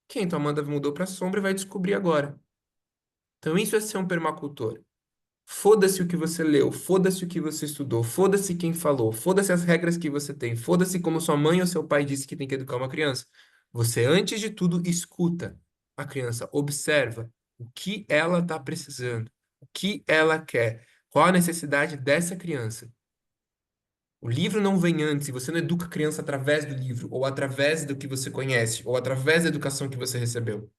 Ok, então a Amanda mudou para sombra e vai descobrir agora. Então isso é ser um permacultor. Foda-se o que você leu, foda-se o que você estudou, foda-se quem falou, foda-se as regras que você tem, foda-se como sua mãe ou seu pai disse que tem que educar uma criança. Você, antes de tudo, escuta a criança, observa o que ela está precisando, o que ela quer, qual a necessidade dessa criança. O livro não vem antes, e você não educa a criança através do livro, ou através do que você conhece, ou através da educação que você recebeu.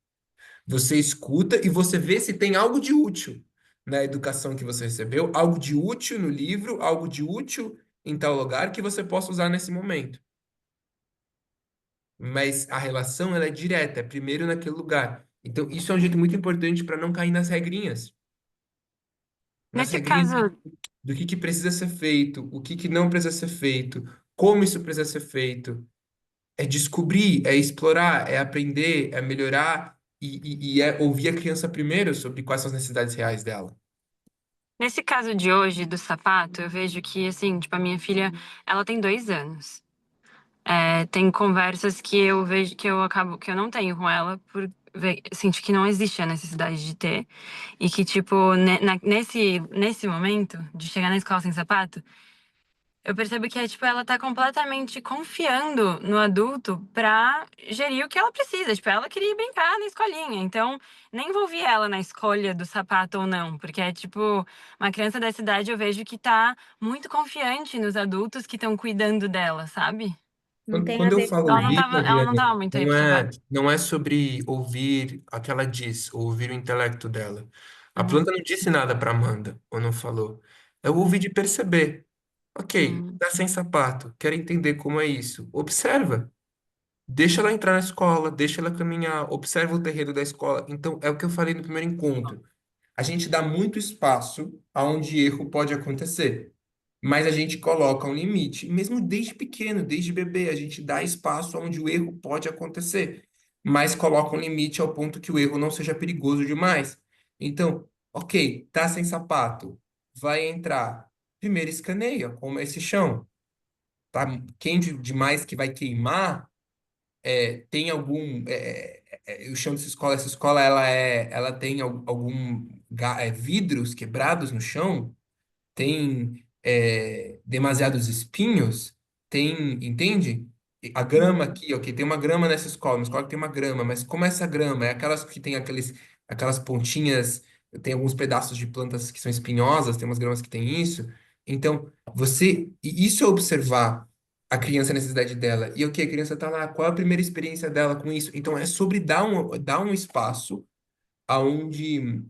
Você escuta e você vê se tem algo de útil na educação que você recebeu, algo de útil no livro, algo de útil em tal lugar que você possa usar nesse momento. Mas a relação ela é direta, é primeiro naquele lugar. Então, isso é um jeito muito importante para não cair nas regrinhas. Nas Nesse regrinhas caso, do que precisa ser feito, o que não precisa ser feito, como isso precisa ser feito. É descobrir, é explorar, é aprender, é melhorar e é ouvir a criança primeiro sobre quais são as necessidades reais dela. nesse caso de hoje, do sapato, eu vejo que, assim, tipo, a minha filha, ela tem 2 anos. Tem conversas que eu vejo que eu acabo, que eu não tenho com ela, por sentir que não existe a necessidade de ter. E que, tipo, nesse momento, de chegar na escola sem sapato, eu percebo que tipo, ela tá completamente confiando no adulto pra gerir o que ela precisa. Tipo, ela queria brincar na escolinha. Então, nem envolvi ela na escolha do sapato ou não. Porque é tipo, uma criança dessa idade eu vejo que tá muito confiante nos adultos que estão cuidando dela, sabe? Não tem a Quando eu ver falo com ouvir, Ela não tava Adriane, muito aí pro sapato. não é sobre ouvir o que ela diz, ou ouvir o intelecto dela. A Uhum. planta não disse nada para Amanda, ou não falou. É o ouvir de perceber. Ok, Uhum. tá sem sapato, quero entender como é isso. Observa. Deixa ela entrar na escola, deixa ela caminhar, observa o terreno da escola. Então, é o que eu falei no primeiro encontro. A gente dá muito espaço aonde erro pode acontecer, mas a gente coloca um limite. Mesmo desde pequeno, desde bebê, a gente dá espaço onde o erro pode acontecer, mas coloca um limite ao ponto que o erro não seja perigoso demais. Então, ok, tá sem sapato, vai entrar. Primeiro escaneia como é esse chão. Tá quente demais que vai queimar, tem algum o chão essa escola ela tem algum vidros quebrados no chão, tem demasiados espinhos, entende? E a grama Uhum. aqui, ok, tem uma grama nessa escola, uma escola que tem uma grama, mas como é essa grama? É aquelas que tem aquelas pontinhas, tem alguns pedaços de plantas que são espinhosas, tem umas gramas que tem isso. Então, e isso é observar a criança, a necessidade dela. E ok, a criança tá lá, qual é a primeira experiência dela com isso? Então, é sobre dar um espaço aonde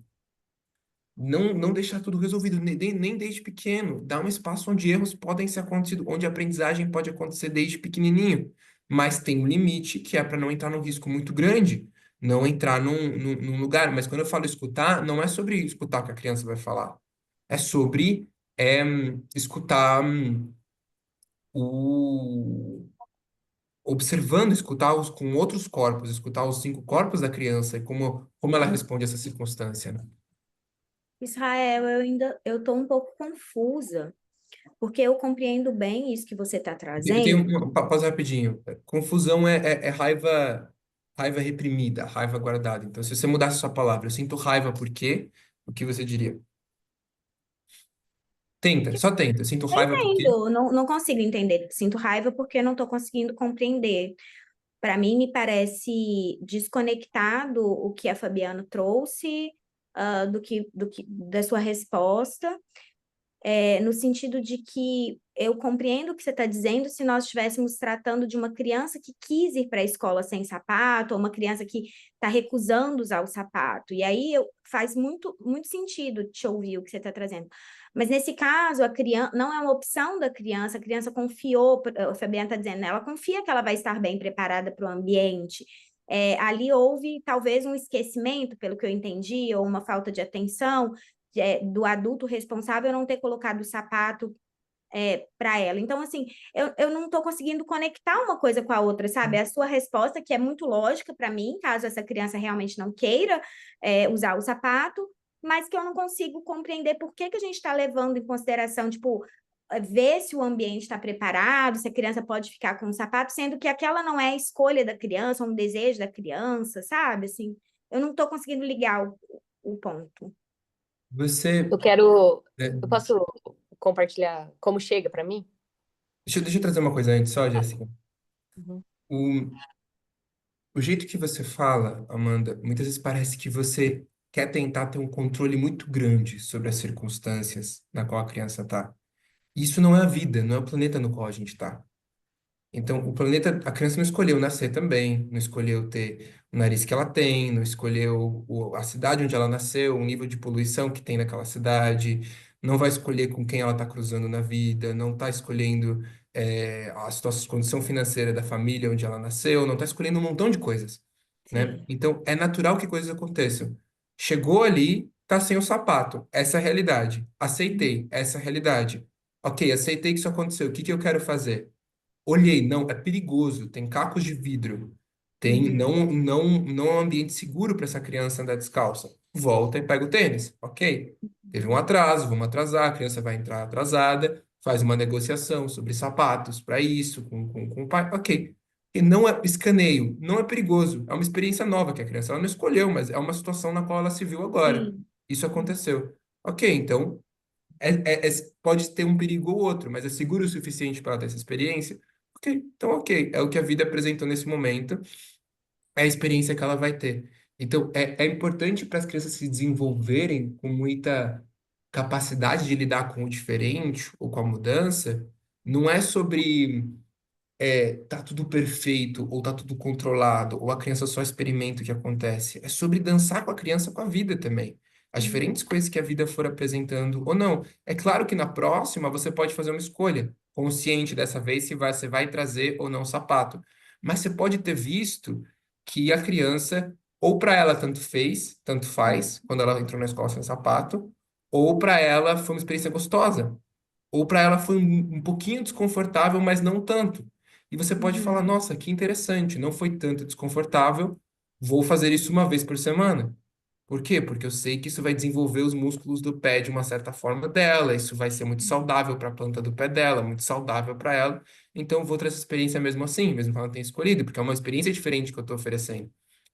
não deixar tudo resolvido, nem desde pequeno. Dá um espaço onde erros podem ser acontecidos, onde a aprendizagem pode acontecer desde pequenininho. Mas tem um limite que é para não entrar num risco muito grande, não entrar num lugar. Mas quando eu falo escutar, não é sobre escutar o que a criança vai falar. É sobre escutar o observando, escutar os com outros corpos, escutar os 5 corpos da criança e como ela responde a essa circunstância, né? Israel, eu tô um pouco confusa, porque eu compreendo bem isso que você está Tem trazendo. pausa rapidinho. Confusão é raiva reprimida, raiva guardada. Então, se você mudasse sua palavra, eu sinto raiva por quê? O que você diria? Tenta, só tenta. Eu sinto Eu raiva por quê? entendo, não consigo entender. Sinto raiva porque não estou conseguindo compreender. Para mim, me parece desconectado o que a Fabiana trouxe, da sua resposta. No sentido de que eu compreendo o que você está dizendo se nós estivéssemos tratando de uma criança que quis ir para a escola sem sapato, ou uma criança que está recusando usar o sapato. E aí faz muito sentido te ouvir o que você está trazendo. Mas nesse caso, a criança não é uma opção da criança, a criança confiou, a Fabiana está dizendo, né? Ela confia que ela vai estar bem preparada para o ambiente. Ali houve talvez um esquecimento, pelo que eu entendi, ou uma falta de atenção do adulto responsável não ter colocado o sapato para ela. Então, assim, eu não estou conseguindo conectar uma coisa com a outra, sabe? A sua resposta, que é muito lógica para mim, caso essa criança realmente não queira usar o sapato, mas que eu não consigo compreender por que a gente está levando em consideração, tipo, ver se o ambiente está preparado, se a criança pode ficar com o sapato, sendo que aquela não é a escolha da criança, um desejo da criança, sabe? Assim, eu não estou conseguindo ligar o ponto. Você. Eu quero. é, Eu posso compartilhar como chega para mim? deixa eu trazer uma coisa antes, só, Jéssica. Uhum. O jeito que você fala, Amanda, muitas vezes parece que você quer tentar ter um controle muito grande sobre as circunstâncias na qual a criança está. Isso não é a vida, não é o planeta no qual a gente está. Então, o planeta, a criança não escolheu nascer também, não escolheu ter o nariz que ela tem, não escolheu a cidade onde ela nasceu, o nível de poluição que tem naquela cidade, não vai escolher com quem ela está cruzando na vida, não está escolhendo a condição financeira da família onde ela nasceu, não está escolhendo um montão de coisas, né? Sim. Então, é natural que coisas aconteçam. Chegou ali, tá sem o sapato, essa é a realidade. Aceitei, essa é a realidade. Ok, aceitei que isso aconteceu, o que que eu quero fazer? Olhei, não, é perigoso, tem cacos de vidro, tem Uhum. não é um ambiente seguro para essa criança andar descalça. Volta e pega o tênis, ok? Teve um atraso, vamos atrasar, a criança vai entrar atrasada, faz uma negociação sobre sapatos para isso, com o pai, ok. E não é escaneio, não é perigoso, é uma experiência nova que a criança ela não escolheu, mas é uma situação na qual ela se viu agora. Sim. Isso aconteceu. Ok, então pode ter um perigo ou outro, mas é seguro o suficiente para ela ter essa experiência? Ok, então ok. É o que a vida apresentou nesse momento, é a experiência que ela vai ter. Então, é importante para as crianças se desenvolverem com muita capacidade de lidar com o diferente ou com a mudança. Não é sobre tá tudo perfeito, ou tá tudo controlado, ou a criança só experimenta o que acontece. É sobre dançar com a criança, com a vida também. As Uhum. diferentes coisas que a vida for apresentando ou não. É claro que na próxima você pode fazer uma escolha, consciente dessa vez se você vai trazer ou não o sapato. Mas você pode ter visto que a criança, ou para ela tanto fez, tanto faz, quando ela entrou na escola sem sapato, ou para ela foi uma experiência gostosa. Ou para ela foi um pouquinho desconfortável, mas não tanto. E você pode falar, Uhum. nossa, que interessante, não foi tanto desconfortável, vou fazer isso uma vez por semana. Por quê? Porque eu sei que isso vai desenvolver os músculos do pé de uma certa forma dela, isso vai ser muito saudável para a planta do pé dela, muito saudável para ela. Então, eu vou ter essa experiência mesmo assim, mesmo que ela não tenha escolhido, porque é uma experiência diferente que eu estou oferecendo,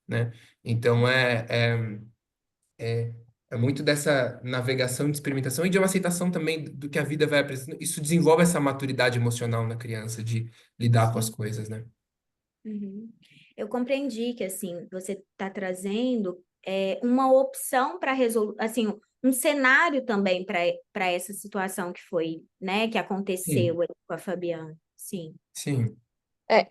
né? Então, é muito dessa navegação de experimentação e de uma aceitação também do que a vida vai apresentando. Isso desenvolve essa maturidade emocional na criança de lidar com as Sim. coisas, né? Uhum. Eu compreendi que assim você está trazendo uma opção para resolver, assim, um cenário também para essa situação que foi, né, que Sim, aconteceu aí com a Fabiana. Sim. sim.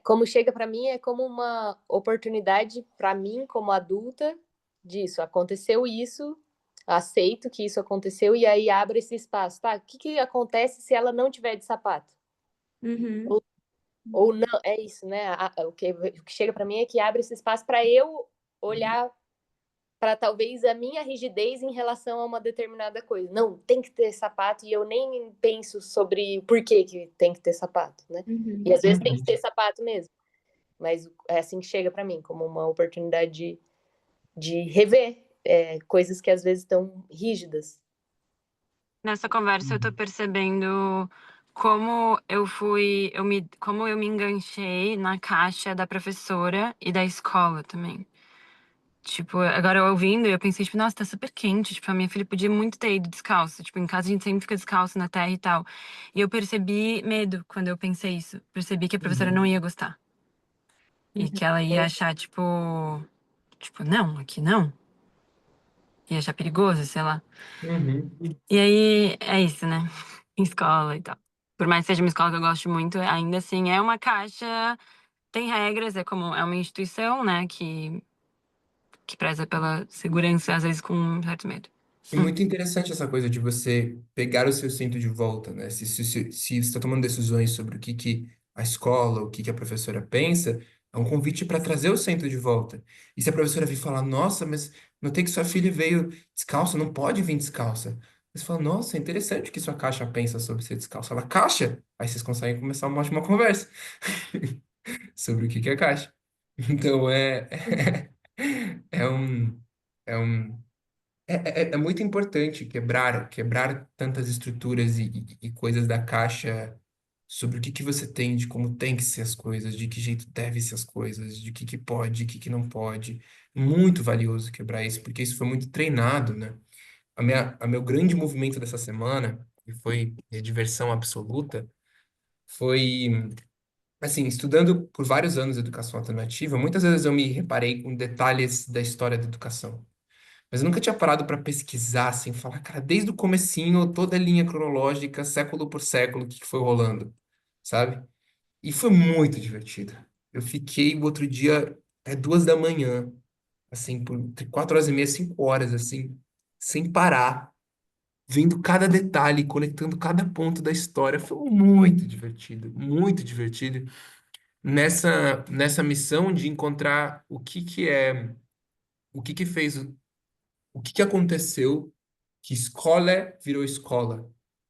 Como chega para mim é como uma oportunidade para mim como adulta disso, aconteceu isso, aceito que isso aconteceu e aí abre esse espaço, tá? O que que acontece se ela não tiver de sapato? Uhum. Ou não, é isso, né? O que chega para mim é que abre esse espaço para eu olhar para talvez a minha rigidez em relação a uma determinada coisa. Não, tem que ter sapato e eu nem penso sobre por que que tem que ter sapato, né? E Uhum. às vezes tem que Uhum. ter sapato mesmo, mas é assim que chega para mim, como uma oportunidade de rever coisas que às vezes estão rígidas. Nessa conversa eu tô Uhum. percebendo como eu me enganchei na caixa da professora e da escola também. Tipo, agora eu ouvindo, eu pensei, tipo, nossa, tá super quente. Tipo, a minha filha podia muito ter ido descalça. Tipo, em casa a gente sempre fica descalço na terra e tal. E eu percebi medo quando eu pensei isso. Percebi que a professora não Uhum. ia gostar. E Uhum. que ela ia É, achar, tipo, não, aqui não. Ia achar perigoso, sei lá. Uhum. E aí, é isso, né? Escola e tal. Por mais que seja uma escola que eu gosto muito, ainda assim é uma caixa, tem regras, é uma instituição, né, que preza pela segurança, às vezes com um certo medo. E muito interessante essa coisa de você pegar o seu centro de volta, né? Se você está tomando decisões sobre o que, que a escola, o que, que a professora pensa, é um convite para trazer o centro de volta. E se a professora vir falar, nossa, mas notei que sua filha veio descalça, não pode vir descalça. Você fala, nossa, é interessante o que sua caixa pensa sobre ser descalça. Ela, caixa? Aí vocês conseguem começar uma ótima conversa sobre o que, que é caixa. Então, é um. É um é muito importante quebrar tantas estruturas e coisas da caixa sobre o que que você tem, de como tem que ser as coisas, de que jeito deve ser as coisas, de que pode, o que que não pode. Muito valioso quebrar isso, porque isso foi muito treinado, né? A meu grande movimento dessa semana, que foi de diversão absoluta, foi assim, estudando por vários anos educação alternativa, muitas vezes eu me reparei com detalhes da história da educação. Mas eu nunca tinha parado para pesquisar, assim, falar, cara, desde o comecinho, toda a linha cronológica, século por século, o que que foi rolando, sabe? E foi muito divertido. Eu fiquei o outro dia, 2 da manhã, assim, por entre 4 horas e meia, 5 horas, assim, sem parar, vendo cada detalhe, conectando cada ponto da história. Foi muito divertido nessa missão de encontrar o que que fez, o que que aconteceu que escola virou escola,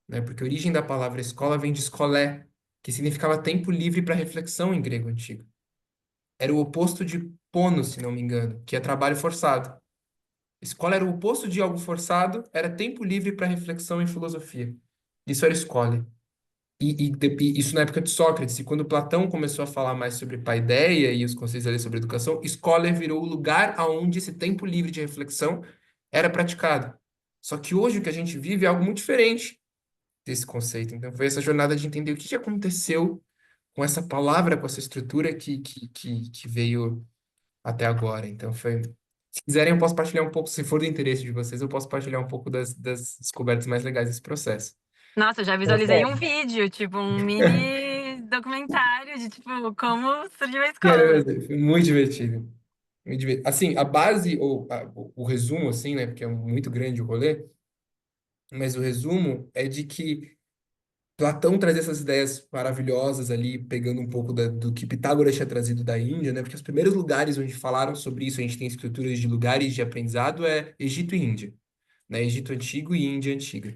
né? Porque a origem da palavra escola vem de escolé, que significava tempo livre para reflexão em grego antigo. Era o oposto de pono, se não me engano, que é trabalho forçado. Escola era o oposto de algo forçado, era tempo livre para reflexão em filosofia. Isso era escola. E isso na época de Sócrates. E quando Platão começou a falar mais sobre paideia e os conceitos ali sobre educação, escola virou o lugar aonde esse tempo livre de reflexão era praticado. Só que hoje o que a gente vive é algo muito diferente desse conceito. Então foi essa jornada de entender o que que aconteceu com essa palavra, com essa estrutura que veio até agora. Então foi. Se quiserem, eu posso partilhar um pouco, se for do interesse de vocês, eu posso partilhar um pouco das descobertas mais legais desse processo. Nossa, eu já visualizei um vídeo, tipo, um mini documentário de, tipo, como surgiu a Quero escola. dizer, foi muito divertido. Muito divertido. Assim, a base, ou o resumo, assim, né? Porque é muito grande o rolê, mas o resumo é de que Platão traz essas ideias maravilhosas ali, pegando um pouco do que Pitágoras tinha trazido da Índia, né? Porque os primeiros lugares onde falaram sobre isso, a gente tem escrituras de lugares de aprendizado, é Egito e Índia, né? Egito Antigo e Índia Antiga.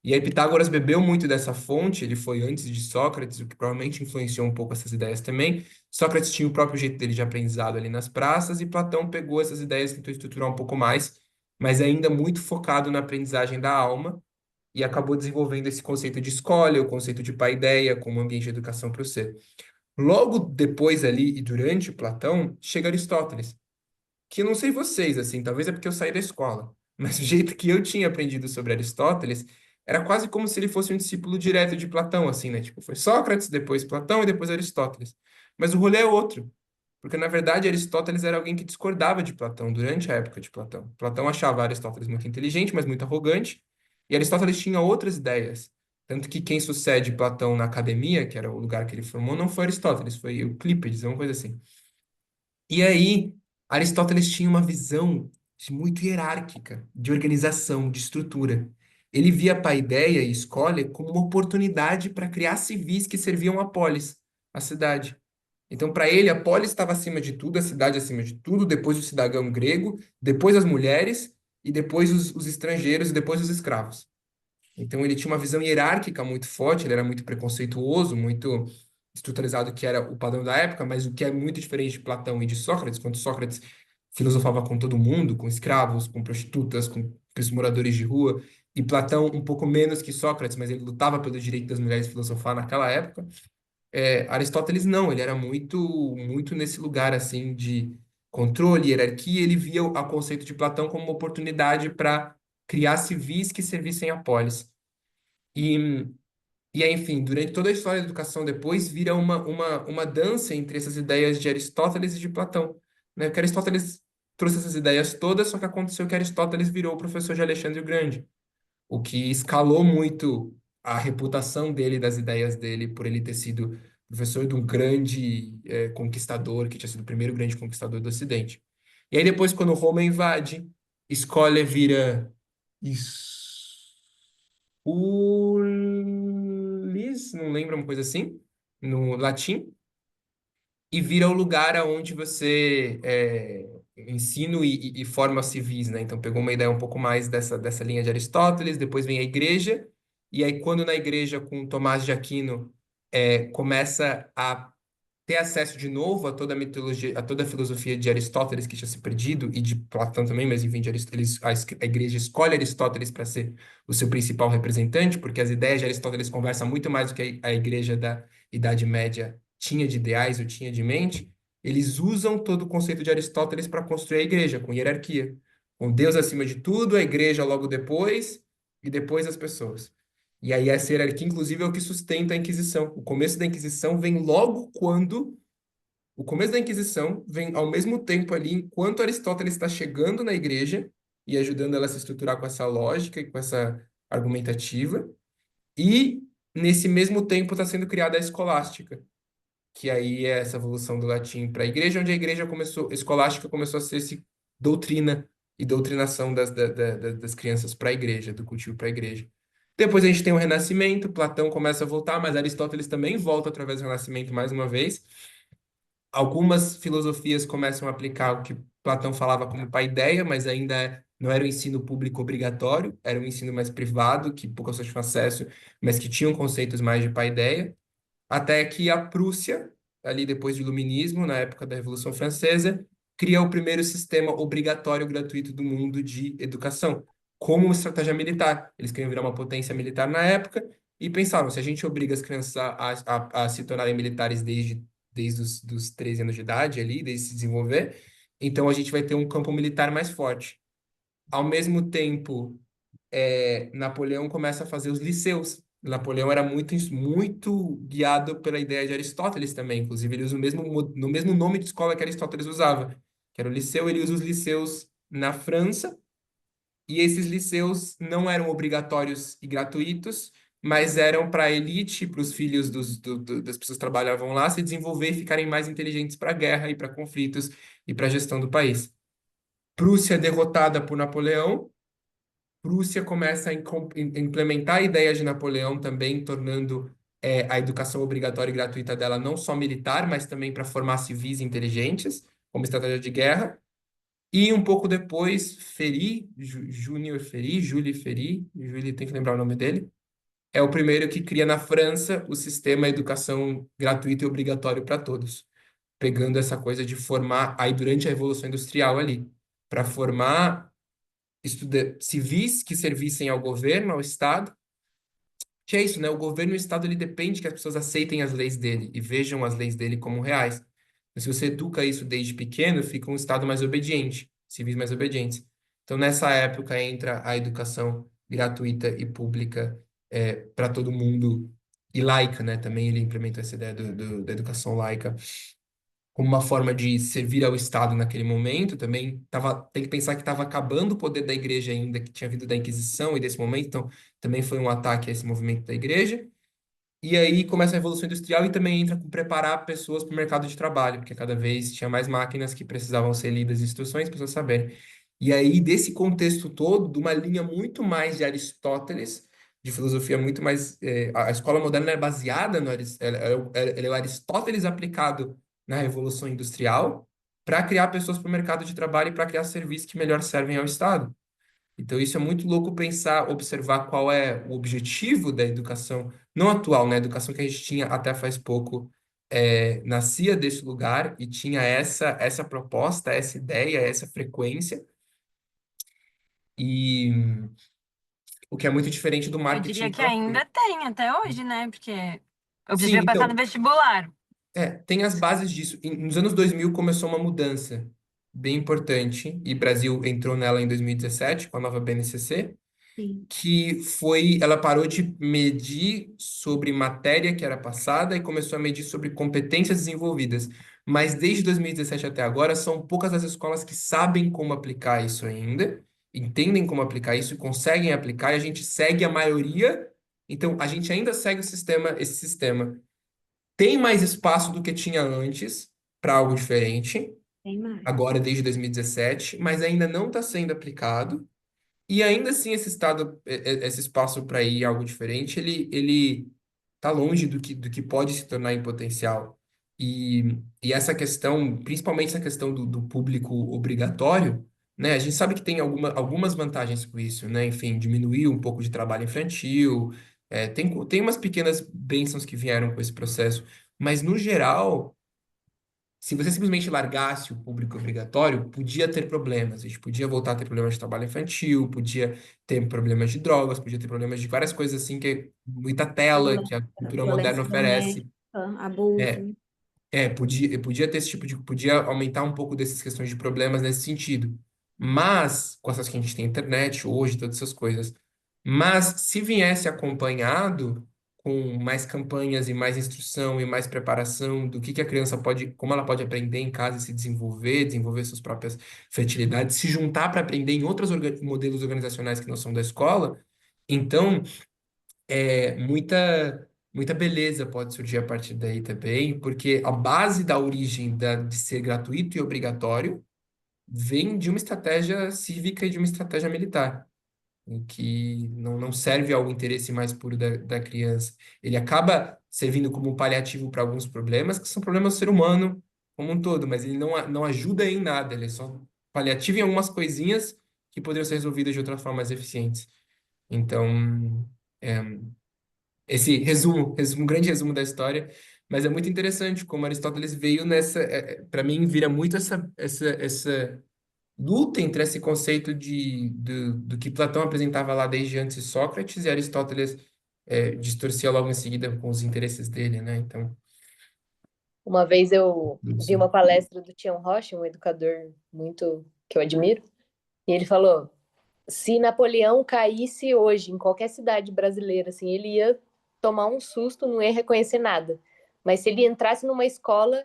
E aí Pitágoras bebeu muito dessa fonte, ele foi antes de Sócrates, o que provavelmente influenciou um pouco essas ideias também. Sócrates tinha o próprio jeito dele de aprendizado ali nas praças, e Platão pegou essas ideias e tentou estruturar um pouco mais, mas ainda muito focado na aprendizagem da alma, e acabou desenvolvendo esse conceito de escolha, o conceito de paideia, como ambiente de educação para o ser. Logo depois ali e durante Platão, chega Aristóteles, que eu não sei vocês, assim, talvez é porque eu saí da escola, mas o jeito que eu tinha aprendido sobre Aristóteles era quase como se ele fosse um discípulo direto de Platão, assim, né? Tipo, foi Sócrates, depois Platão e depois Aristóteles. Mas o rolê é outro, porque na verdade Aristóteles era alguém que discordava de Platão durante a época de Platão. Platão achava Aristóteles muito inteligente, mas muito arrogante, e Aristóteles tinha outras ideias. Tanto que quem sucede Platão na academia, que era o lugar que ele formou, não foi Aristóteles, foi Euclides, uma coisa assim. E aí, Aristóteles tinha uma visão muito hierárquica, de organização, de estrutura. Ele via a paideia e escolha como uma oportunidade para criar civis que serviam a polis, a cidade. Então, para ele, a polis estava acima de tudo, a cidade acima de tudo, depois o cidadão grego, depois as mulheres, e depois os estrangeiros, e depois os escravos. Então ele tinha uma visão hierárquica muito forte, ele era muito preconceituoso, muito estruturalizado, que era o padrão da época, mas o que é muito diferente de Platão e de Sócrates, quando Sócrates filosofava com todo mundo, com escravos, com prostitutas, com moradores de rua, e Platão um pouco menos que Sócrates, mas ele lutava pelo direito das mulheres filosofar naquela época. Aristóteles não, ele era muito nesse lugar assim de controle, hierarquia, ele via o conceito de Platão como uma oportunidade para criar civis que servissem a polis. E, e aí, enfim, durante toda a história da educação depois, vira uma dança entre essas ideias de Aristóteles e de Platão, né? Porque Aristóteles trouxe essas ideias todas, só que aconteceu que Aristóteles virou o professor de Alexandre o Grande, o que escalou muito a reputação dele, das ideias dele, por ele ter sido professor de um grande conquistador, que tinha sido o primeiro grande conquistador do Ocidente. E aí depois, quando Roma invade, escolhe vira Ulis, não lembro, uma coisa assim, no latim, e vira o lugar aonde você ensina e forma civis, né? Então pegou uma ideia um pouco mais dessa linha de Aristóteles, depois vem a igreja, e aí quando na igreja com Tomás de Aquino começa a ter acesso de novo a toda a mitologia, a toda a filosofia de Aristóteles que tinha se perdido, e de Platão também, mas enfim, de Aristóteles, a igreja escolhe Aristóteles para ser o seu principal representante, porque as ideias de Aristóteles conversam muito mais do que a igreja da Idade Média tinha de ideais ou tinha de mente. Eles usam todo o conceito de Aristóteles para construir a igreja, com hierarquia, com Deus acima de tudo, a igreja logo depois, e depois as pessoas. E aí essa hierarquia, inclusive, é o que sustenta a Inquisição. O começo da Inquisição vem logo quando... O começo da Inquisição vem ao mesmo tempo ali, enquanto Aristóteles está chegando na igreja e ajudando ela a se estruturar com essa lógica e com essa argumentativa. E, nesse mesmo tempo, está sendo criada a escolástica, que aí é essa evolução do latim para a igreja, onde a igreja começou, escolástica começou a ser esse doutrina e doutrinação das crianças para a igreja, do cultivo para a igreja. Depois a gente tem o Renascimento, Platão começa a voltar, mas Aristóteles também volta através do Renascimento mais uma vez. Algumas filosofias começam a aplicar o que Platão falava como paideia, mas não era o ensino público obrigatório, era um ensino mais privado, que poucas pessoas tinham acesso, mas que tinham conceitos mais de paideia. Até que a Prússia, ali depois do Iluminismo, na época da Revolução Francesa, cria o primeiro sistema obrigatório gratuito do mundo de educação, como uma estratégia militar. Eles queriam virar uma potência militar na época e pensaram, se a gente obriga as crianças a se tornarem militares desde os dos 13 anos de idade, ali, desde se desenvolver, então a gente vai ter um campo militar mais forte. Ao mesmo tempo, Napoleão começa a fazer os liceus. Napoleão era muito guiado pela ideia de Aristóteles também. Inclusive, ele usa no mesmo nome de escola que Aristóteles usava, que era o liceu. Ele usa os liceus na França, e esses liceus não eram obrigatórios e gratuitos, mas eram para a elite, para os filhos das pessoas que trabalhavam lá, se desenvolver e ficarem mais inteligentes para a guerra e para conflitos e para a gestão do país. Prússia derrotada por Napoleão. Prússia começa a implementar a ideia de Napoleão também, tornando a educação obrigatória e gratuita dela não só militar, mas também para formar civis inteligentes, como estratégia de guerra. E um pouco depois, Júnior Ferry, Jules Ferry, Julie tem que lembrar o nome dele, é o primeiro que cria na França o sistema educação gratuita e obrigatório para todos, pegando essa coisa de formar, aí durante a Revolução Industrial ali, para formar civis que servissem ao governo, ao Estado, que é isso, né? O governo e o Estado, ele depende que as pessoas aceitem as leis dele e vejam as leis dele como reais. Então, se você educa isso desde pequeno, fica um Estado mais obediente, civis mais obedientes. Então, nessa época, entra a educação gratuita e pública para todo mundo e laica, né? Também ele implementou essa ideia da educação laica como uma forma de servir ao Estado naquele momento. Também tem que pensar que estava acabando o poder da igreja ainda, que tinha vindo da Inquisição e desse momento, então também foi um ataque a esse movimento da igreja. E aí começa a Revolução Industrial e também entra com preparar pessoas para o mercado de trabalho, porque cada vez tinha mais máquinas que precisavam ser lidas instruções para pessoas saberem. E aí, desse contexto todo, de uma linha muito mais de Aristóteles, de filosofia muito mais... a escola moderna é baseada no ela é o Aristóteles aplicado na Revolução Industrial para criar pessoas para o mercado de trabalho e para criar serviços que melhor servem ao Estado. Então, isso é muito louco pensar, observar qual é o objetivo da educação, não atual, né? A educação que a gente tinha até faz pouco, nascia desse lugar e tinha essa proposta, essa ideia, essa frequência, e o que é muito diferente do Eu marketing diria que próprio. ainda tem até hoje, né? Porque eu Sim, prefiro passar no então, vestibular. tem as bases disso. Nos anos 2000 começou uma mudança bem importante, e o Brasil entrou nela em 2017, com a nova BNCC, Sim. que ela parou de medir sobre matéria que era passada e começou a medir sobre competências desenvolvidas. Mas desde 2017 até agora, são poucas as escolas que sabem como aplicar isso ainda, entendem como aplicar isso e conseguem aplicar, e a gente segue a maioria. Então, a gente ainda segue esse sistema. Tem mais espaço do que tinha antes para algo diferente, Tem mais. agora desde 2017, mas ainda não está sendo aplicado. E ainda assim, esse espaço para ir algo diferente, ele tá longe do que pode se tornar em potencial. E essa questão, principalmente essa questão do público obrigatório, né? A gente sabe que tem algumas vantagens com isso, né? Enfim, diminuir um pouco de trabalho infantil, tem umas pequenas bênçãos que vieram com esse processo, mas no geral, se você simplesmente largasse o público obrigatório, podia ter problemas. A gente podia voltar a ter problemas de trabalho infantil, podia ter problemas de drogas, podia ter problemas de várias coisas assim, muita tela que a cultura moderna Violência oferece. doméstica, É, abuso. podia ter esse tipo podia aumentar um pouco dessas questões de problemas nesse sentido. Mas, com essas que a gente tem internet hoje, todas essas coisas. Mas se viesse acompanhado com mais campanhas e mais instrução e mais preparação do que a criança pode, como ela pode aprender em casa e se desenvolver, desenvolver suas próprias fertilidades, se juntar para aprender em outros modelos organizacionais que não são da escola, então muita beleza pode surgir a partir daí também, porque a base da origem de ser gratuito e obrigatório vem de uma estratégia cívica e de uma estratégia militar, em que não serve ao interesse mais puro da criança. Ele acaba servindo como um paliativo para alguns problemas, que são problemas do ser humano como um todo, mas ele não ajuda em nada, ele é só paliativo em algumas coisinhas que poderiam ser resolvidas de outras formas mais eficientes. Então, é, esse um grande resumo da história, mas é muito interessante como Aristóteles veio nessa, para mim, vira muito essa luta entre esse conceito do que Platão apresentava lá desde antes de Sócrates e Aristóteles distorcia logo em seguida com os interesses dele, né? Então, Uma vez eu vi isso. uma palestra do Tião Rocha, um educador muito que eu admiro, e ele falou: se Napoleão caísse hoje em qualquer cidade brasileira, assim, ele ia tomar um susto, não ia reconhecer nada. Mas se ele entrasse numa escola,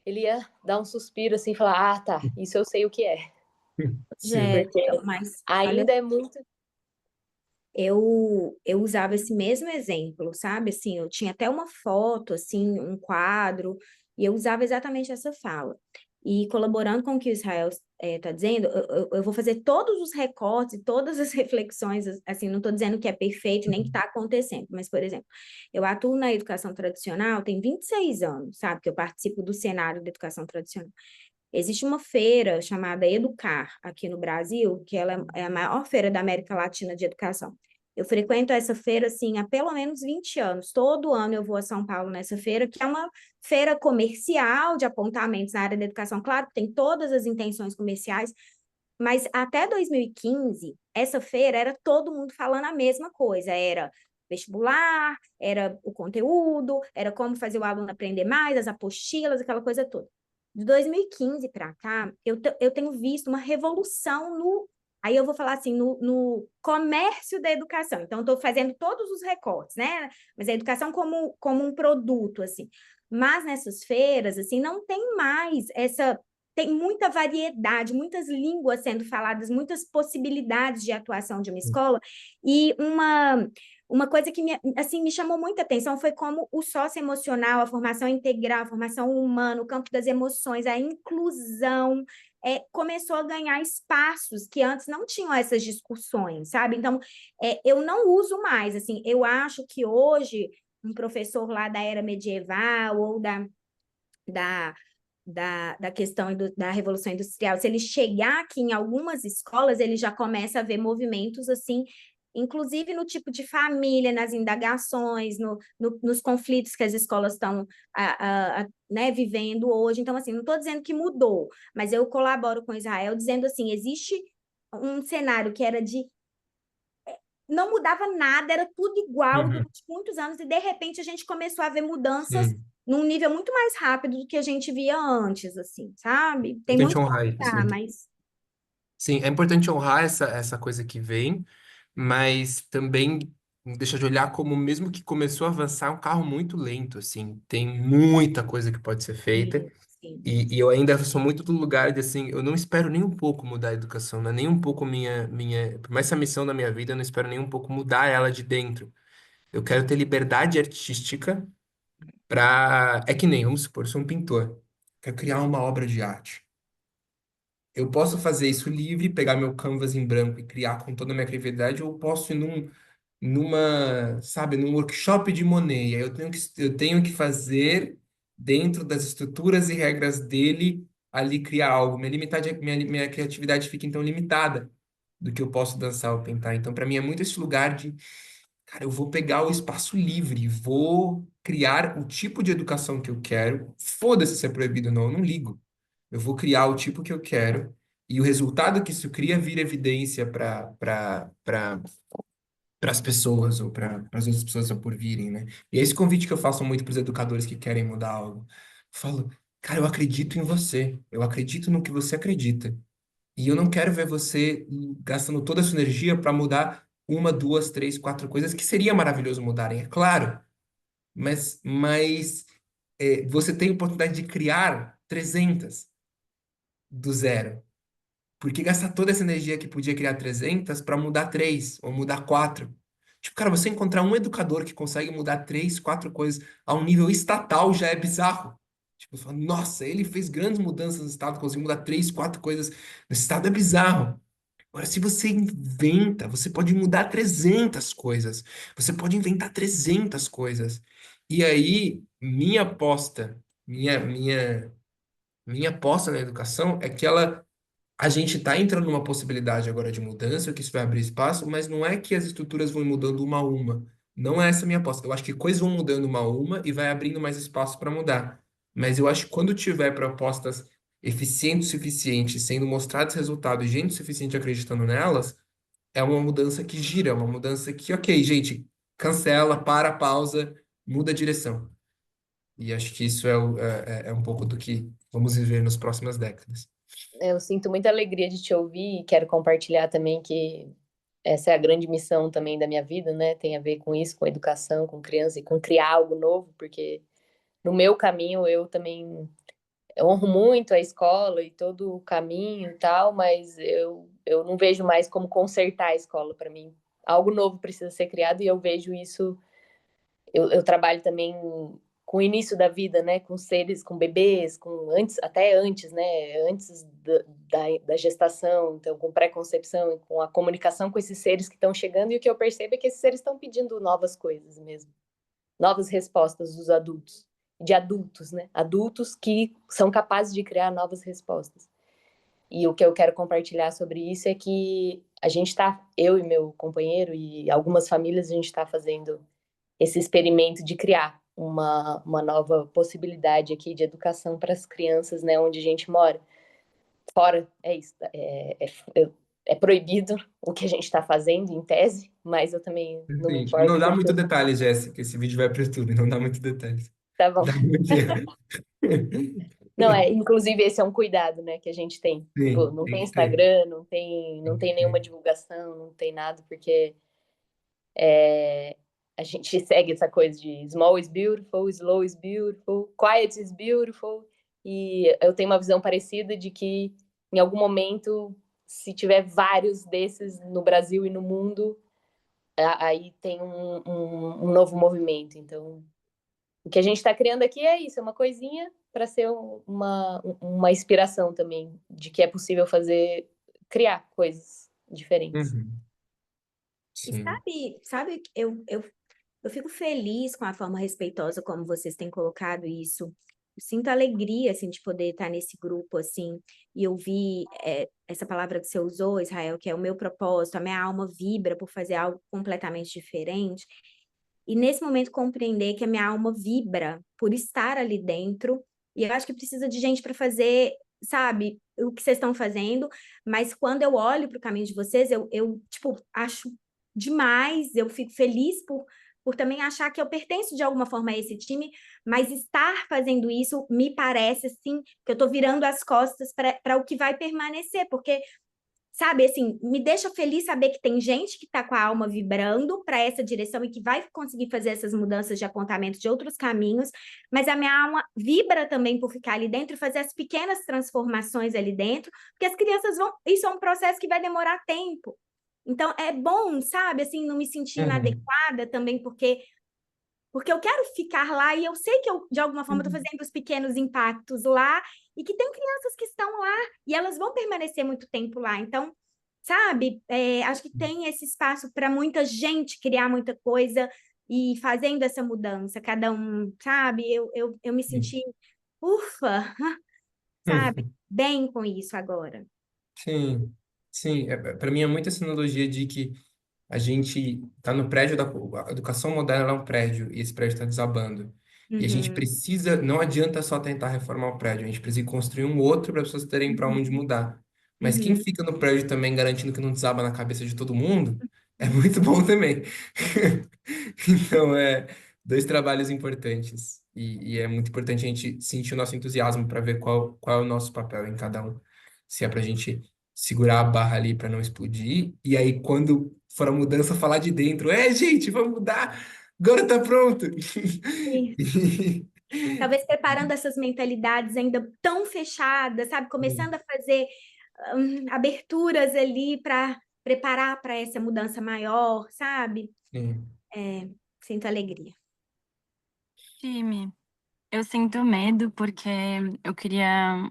ele ia dar um suspiro assim, e falar: ah, tá, isso eu sei o que é. Sim. É, Porque mas olha, ainda é muito. eu usava esse mesmo exemplo, sabe? Assim, eu tinha até uma foto, assim, um quadro, e eu usava exatamente essa fala. E colaborando com o que o Israel está dizendo, eu vou fazer todos os recortes e todas as reflexões, assim, não estou dizendo que é perfeito nem que está acontecendo, mas, por exemplo, eu atuo na educação tradicional tem 26 anos, sabe? Que eu participo do cenário da educação tradicional. Existe uma feira chamada Educar aqui no Brasil, que ela é a maior feira da América Latina de educação. Eu frequento essa feira assim há pelo menos 20 anos. Todo ano eu vou a São Paulo nessa feira, que é uma feira comercial de apontamentos na área da educação. Claro que tem todas as intenções comerciais, mas até 2015, essa feira era todo mundo falando a mesma coisa. Era vestibular, era o conteúdo, era como fazer o aluno aprender mais, as apostilas, aquela coisa toda. De 2015 para cá, eu tenho visto uma revolução no. Aí eu vou falar assim, no comércio da educação. Então, estou fazendo todos os recortes, né? Mas a educação como um produto, assim. Mas nessas feiras, assim, não tem mais essa. Tem muita variedade, muitas línguas sendo faladas, muitas possibilidades de atuação de uma escola. E uma coisa que assim, me chamou muita atenção foi como o socioemocional, a formação integral, a formação humana, o campo das emoções, a inclusão, começou a ganhar espaços que antes não tinham essas discussões, sabe? Então, eu não uso mais, assim, eu acho que hoje um professor lá da era medieval ou da, da questão da Revolução Industrial, se ele chegar aqui em algumas escolas, ele já começa a ver movimentos assim, inclusive no tipo de família, nas indagações, nos conflitos que as escolas estão né, vivendo hoje. Então, assim, não estou dizendo que mudou, mas eu colaboro com Israel dizendo assim, existe um cenário que era de não mudava nada, era tudo igual Uhum. durante muitos anos, e de repente a gente começou a ver mudanças Sim. num nível muito mais rápido do que a gente via antes, assim, sabe? Tem Importante muito para honrar isso, mudar, né? mas Sim, é importante honrar essa coisa que vem, mas também deixa de olhar como, mesmo que começou a avançar, é um carro muito lento, assim. Tem muita coisa que pode ser feita. sim, sim. E eu ainda sou muito do lugar de assim, eu não espero nem um pouco mudar a educação, não é nem um pouco por mais essa missão da minha vida, eu não espero nem um pouco mudar ela de dentro. Eu quero ter liberdade artística é que nem, vamos supor, eu sou um pintor, quero criar uma obra de arte. Eu posso fazer isso livre, pegar meu canvas em branco e criar com toda a minha criatividade, ou eu posso ir sabe, num workshop de Monet. E aí eu tenho que fazer dentro das estruturas e regras dele ali criar algo. Minha criatividade fica então limitada do que eu posso dançar ou pintar. Então, para mim é muito esse lugar de, cara, eu vou pegar o espaço livre, vou criar o tipo de educação que eu quero. Foda-se se é proibido ou não, eu não ligo. Eu vou criar o tipo que eu quero. E o resultado que isso cria vira evidência para as pessoas ou para as outras pessoas a por virem, né? E é esse convite que eu faço muito para os educadores que querem mudar algo. Eu falo, cara, eu acredito em você, eu acredito no que você acredita. E eu não quero ver você gastando toda a sua energia para mudar uma, duas, três, quatro coisas que seria maravilhoso mudarem, é claro, mas você tem a oportunidade de criar 300 do zero. Por que gastar toda essa energia que podia criar 300 para mudar três ou mudar quatro? Tipo, cara, você encontrar um educador que consegue mudar três, quatro coisas a um nível estatal já é bizarro. Tipo, você fala, nossa, ele fez grandes mudanças no estado, conseguiu mudar três, quatro coisas no estado, é bizarro. Agora, se você inventa, você pode mudar 300 coisas. Você pode inventar 300 coisas. E aí, minha aposta na educação é que a gente está entrando numa possibilidade agora de mudança, que isso vai abrir espaço, mas não é que as estruturas vão mudando uma a uma. Não é essa a minha aposta. Eu acho que coisas vão mudando uma a uma e vai abrindo mais espaço para mudar. Mas eu acho que quando tiver propostas eficientes o suficiente, sendo mostrados resultados e gente suficiente acreditando nelas, é uma mudança que gira, é uma mudança que, ok, gente, cancela, para, pausa, muda a direção. E acho que isso é um pouco do que vamos viver nas próximas décadas. Eu sinto muita alegria de te ouvir e quero compartilhar também que essa é a grande missão também da minha vida, né? Tem a ver com isso, com educação, com criança e com criar algo novo, porque no meu caminho eu também honro muito a escola e todo o caminho e tal, mas eu não vejo mais como consertar a escola para mim. Algo novo precisa ser criado e eu vejo isso. Eu trabalho também com o início da vida, né? Com seres, com bebês, com antes, até antes, né? Antes da gestação, então com pré-concepção e com a comunicação com esses seres que estão chegando, e o que eu percebo é que esses seres estão pedindo novas coisas mesmo, novas respostas dos adultos, de adultos, né? Adultos que são capazes de criar novas respostas. E o que eu quero compartilhar sobre isso é que a gente está, eu e meu companheiro e algumas famílias, a gente está fazendo esse experimento de criar uma nova possibilidade aqui de educação para as crianças, né, onde a gente mora. Fora, é isso, é proibido o que a gente está fazendo, em tese, mas eu também não me Entendi. importo Não dá porque muito detalhe, Jéssica. Esse vídeo vai para o YouTube, não dá muito detalhes. tá bom. Dá muito. Não, inclusive esse é um cuidado, né, que a gente tem. Tipo, Sim, não tem tem que ter. Instagram, Tem não que tem nenhuma ter. divulgação, não tem nada, porque a gente segue essa coisa de small is beautiful, slow is beautiful, quiet is beautiful, e eu tenho uma visão parecida de que em algum momento, se tiver vários desses no Brasil e no mundo, aí tem um novo movimento. Então, o que a gente está criando aqui é isso, é uma coisinha para ser uma inspiração também de que é possível criar coisas diferentes. Uhum. E Sim. sabe, eu fico feliz com a forma respeitosa como vocês têm colocado isso. Eu sinto alegria, assim, de poder estar nesse grupo, assim, e ouvir essa palavra que você usou, Israel, que é o meu propósito, a minha alma vibra por fazer algo completamente diferente. E nesse momento compreender que a minha alma vibra por estar ali dentro, e eu acho que precisa de gente para fazer, sabe, o que vocês estão fazendo, mas quando eu olho para o caminho de vocês, eu tipo, acho demais, eu fico feliz por também achar que eu pertenço de alguma forma a esse time, mas estar fazendo isso me parece, assim, que eu estou virando as costas para o que vai permanecer, porque sabe, assim, me deixa feliz saber que tem gente que está com a alma vibrando para essa direção e que vai conseguir fazer essas mudanças de apontamento de outros caminhos, mas a minha alma vibra também por ficar ali dentro e fazer as pequenas transformações ali dentro, porque as crianças vão. Isso é um processo que vai demorar tempo. Então, é bom, sabe, assim, não me sentir Uhum. inadequada também, porque eu quero ficar lá e eu sei que eu, de alguma forma, estou Uhum. fazendo os pequenos impactos lá e que tem crianças que estão lá e elas vão permanecer muito tempo lá. Então, sabe, acho que tem esse espaço para muita gente criar muita coisa e fazendo essa mudança, cada um, sabe? Eu me senti, ufa, sabe, bem com isso agora. Sim, sim. Para mim é muita essa analogia de que a gente está no prédio a educação moderna é um prédio e esse prédio está desabando. E a gente Uhum, precisa, não adianta só tentar reformar o prédio, a gente precisa construir um outro para as pessoas terem para onde uhum, mudar. Mas quem uhum, fica no prédio também garantindo que não desaba na cabeça de todo mundo é muito bom também. Então, dois trabalhos importantes. E é muito importante a gente sentir o nosso entusiasmo para ver qual é o nosso papel em cada um. Se é para a gente segurar a barra ali para não explodir. E aí, quando for a mudança, falar de dentro: é, gente, vamos mudar, agora tá pronto. Talvez preparando essas mentalidades ainda tão fechadas, sabe? Começando a fazer aberturas ali para preparar para essa mudança maior, sabe? Sim. É, sinto alegria. Time, eu sinto medo porque eu queria.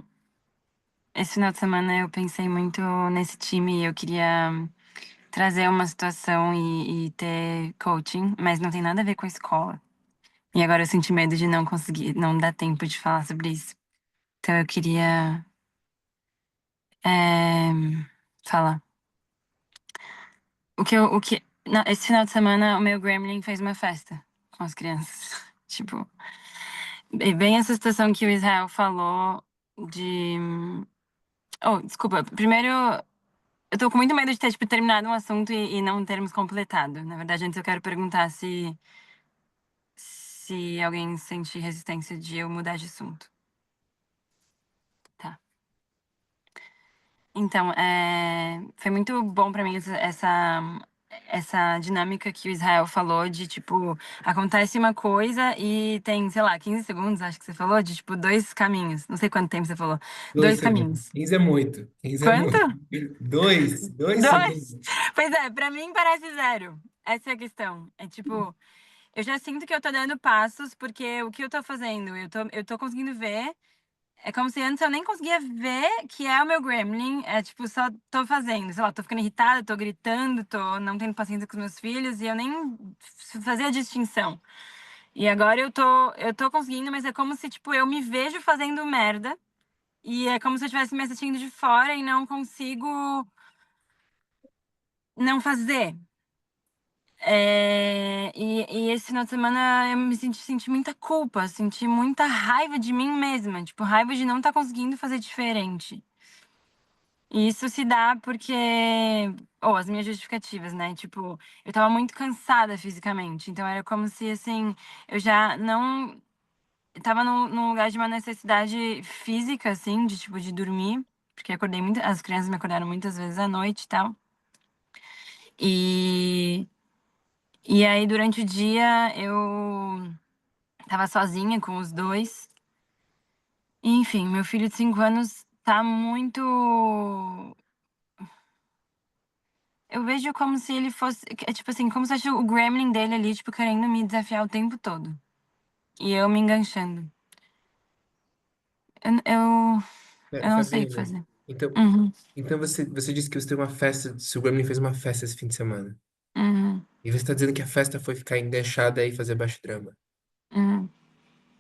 Esse final de semana eu pensei muito nesse time e eu queria trazer uma situação e ter coaching, mas não tem nada a ver com a escola. E agora eu senti medo de não conseguir, não dar tempo de falar sobre isso. Então eu queria é, falar. Esse final de semana o meu Gremlin fez uma festa com as crianças. Tipo, e bem essa situação que o Israel falou de. Oh, desculpa. Primeiro, eu tô com muito medo de ter, tipo, terminado um assunto e não termos completado. Na verdade, antes eu quero perguntar se alguém sente resistência de eu mudar de assunto. Tá. Então, foi muito bom pra mim essa dinâmica que o Israel falou de, tipo, acontece uma coisa e tem, sei lá, 15 segundos, acho que você falou, de, tipo, dois caminhos. Não sei quanto tempo você falou. Dois Dois segundos. caminhos. 15 é muito. 15 é Quanto? muito. Dois Dois? segundos. Pois é, pra mim parece zero. Essa é a questão. É tipo, eu já sinto que eu tô dando passos, porque o que eu tô fazendo? Eu tô conseguindo ver. É como se antes eu nem conseguia ver que é o meu gremlin. É tipo, só tô fazendo. Sei lá, tô ficando irritada, tô gritando, tô não tendo paciência com os meus filhos e eu nem fazia a distinção. E agora eu tô conseguindo, mas é como se, tipo, eu me vejo fazendo merda. E é como se eu estivesse me assistindo de fora e não consigo não fazer. E esse final de semana eu me senti muita culpa, senti muita raiva de mim mesma, tipo, raiva de não estar conseguindo fazer diferente. E isso se dá porque, ou as minhas justificativas, né? Tipo, eu tava muito cansada fisicamente, então era como se, assim, eu já não. Eu tava num lugar de uma necessidade física, assim, de tipo, de dormir, porque eu acordei muito, as crianças me acordaram muitas vezes à noite e tal. E. E aí, durante o dia, eu tava sozinha com os dois. E, enfim, meu filho de 5 anos tá muito. Eu vejo como se ele fosse. É tipo assim, como se fosse o gremlin dele ali, tipo, querendo me desafiar o tempo todo. E eu me enganchando. Eu, É, eu não sei o que Fabiana, fazer. então, Uhum, então você disse que você tem uma festa, seu Gremlin fez uma festa esse fim de semana. uhum, E você está dizendo que a festa foi ficar enganchada e fazer baixo drama. uhum.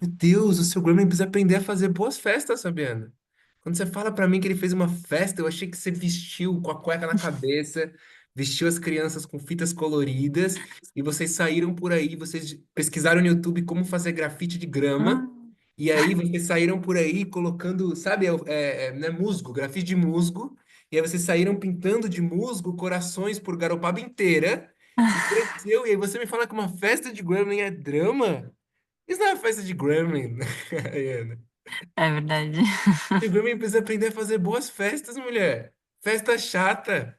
Meu Deus, o seu Gremlin precisa aprender a fazer boas festas, Fabiana. Quando você fala pra mim que ele fez uma festa, eu achei que você vestiu com a cueca na cabeça, vestiu as crianças com fitas coloridas e vocês saíram por aí, vocês pesquisaram no YouTube como fazer grafite de grama. Uhum. E aí vocês saíram por aí colocando, sabe, né, musgo, grafite de musgo. E aí vocês saíram pintando de musgo corações por Garopaba inteira. E cresceu. E aí você me fala que uma festa de Gremlin é drama? Isso não é uma festa de Gremlin, Ana. É verdade. O Gremlin precisa aprender a fazer boas festas, mulher. Festa chata.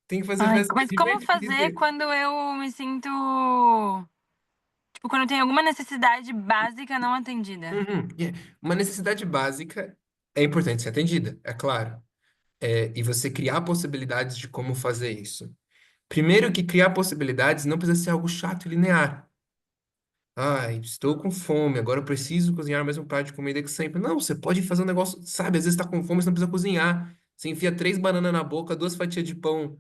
Tem que fazer Ai, festa mas como fazer divertida. quando eu me sinto. Tipo, quando tem alguma necessidade básica não atendida? Uhum. Uma necessidade básica é importante ser atendida, é claro. E você criar possibilidades de como fazer isso. Primeiro que criar possibilidades não precisa ser algo chato e linear. Ai, estou com fome, agora eu preciso cozinhar o mesmo prato de comida que sempre. Não, você pode fazer um negócio, sabe? Às vezes está com fome, você não precisa cozinhar. Você enfia 3 bananas na boca, duas fatias de pão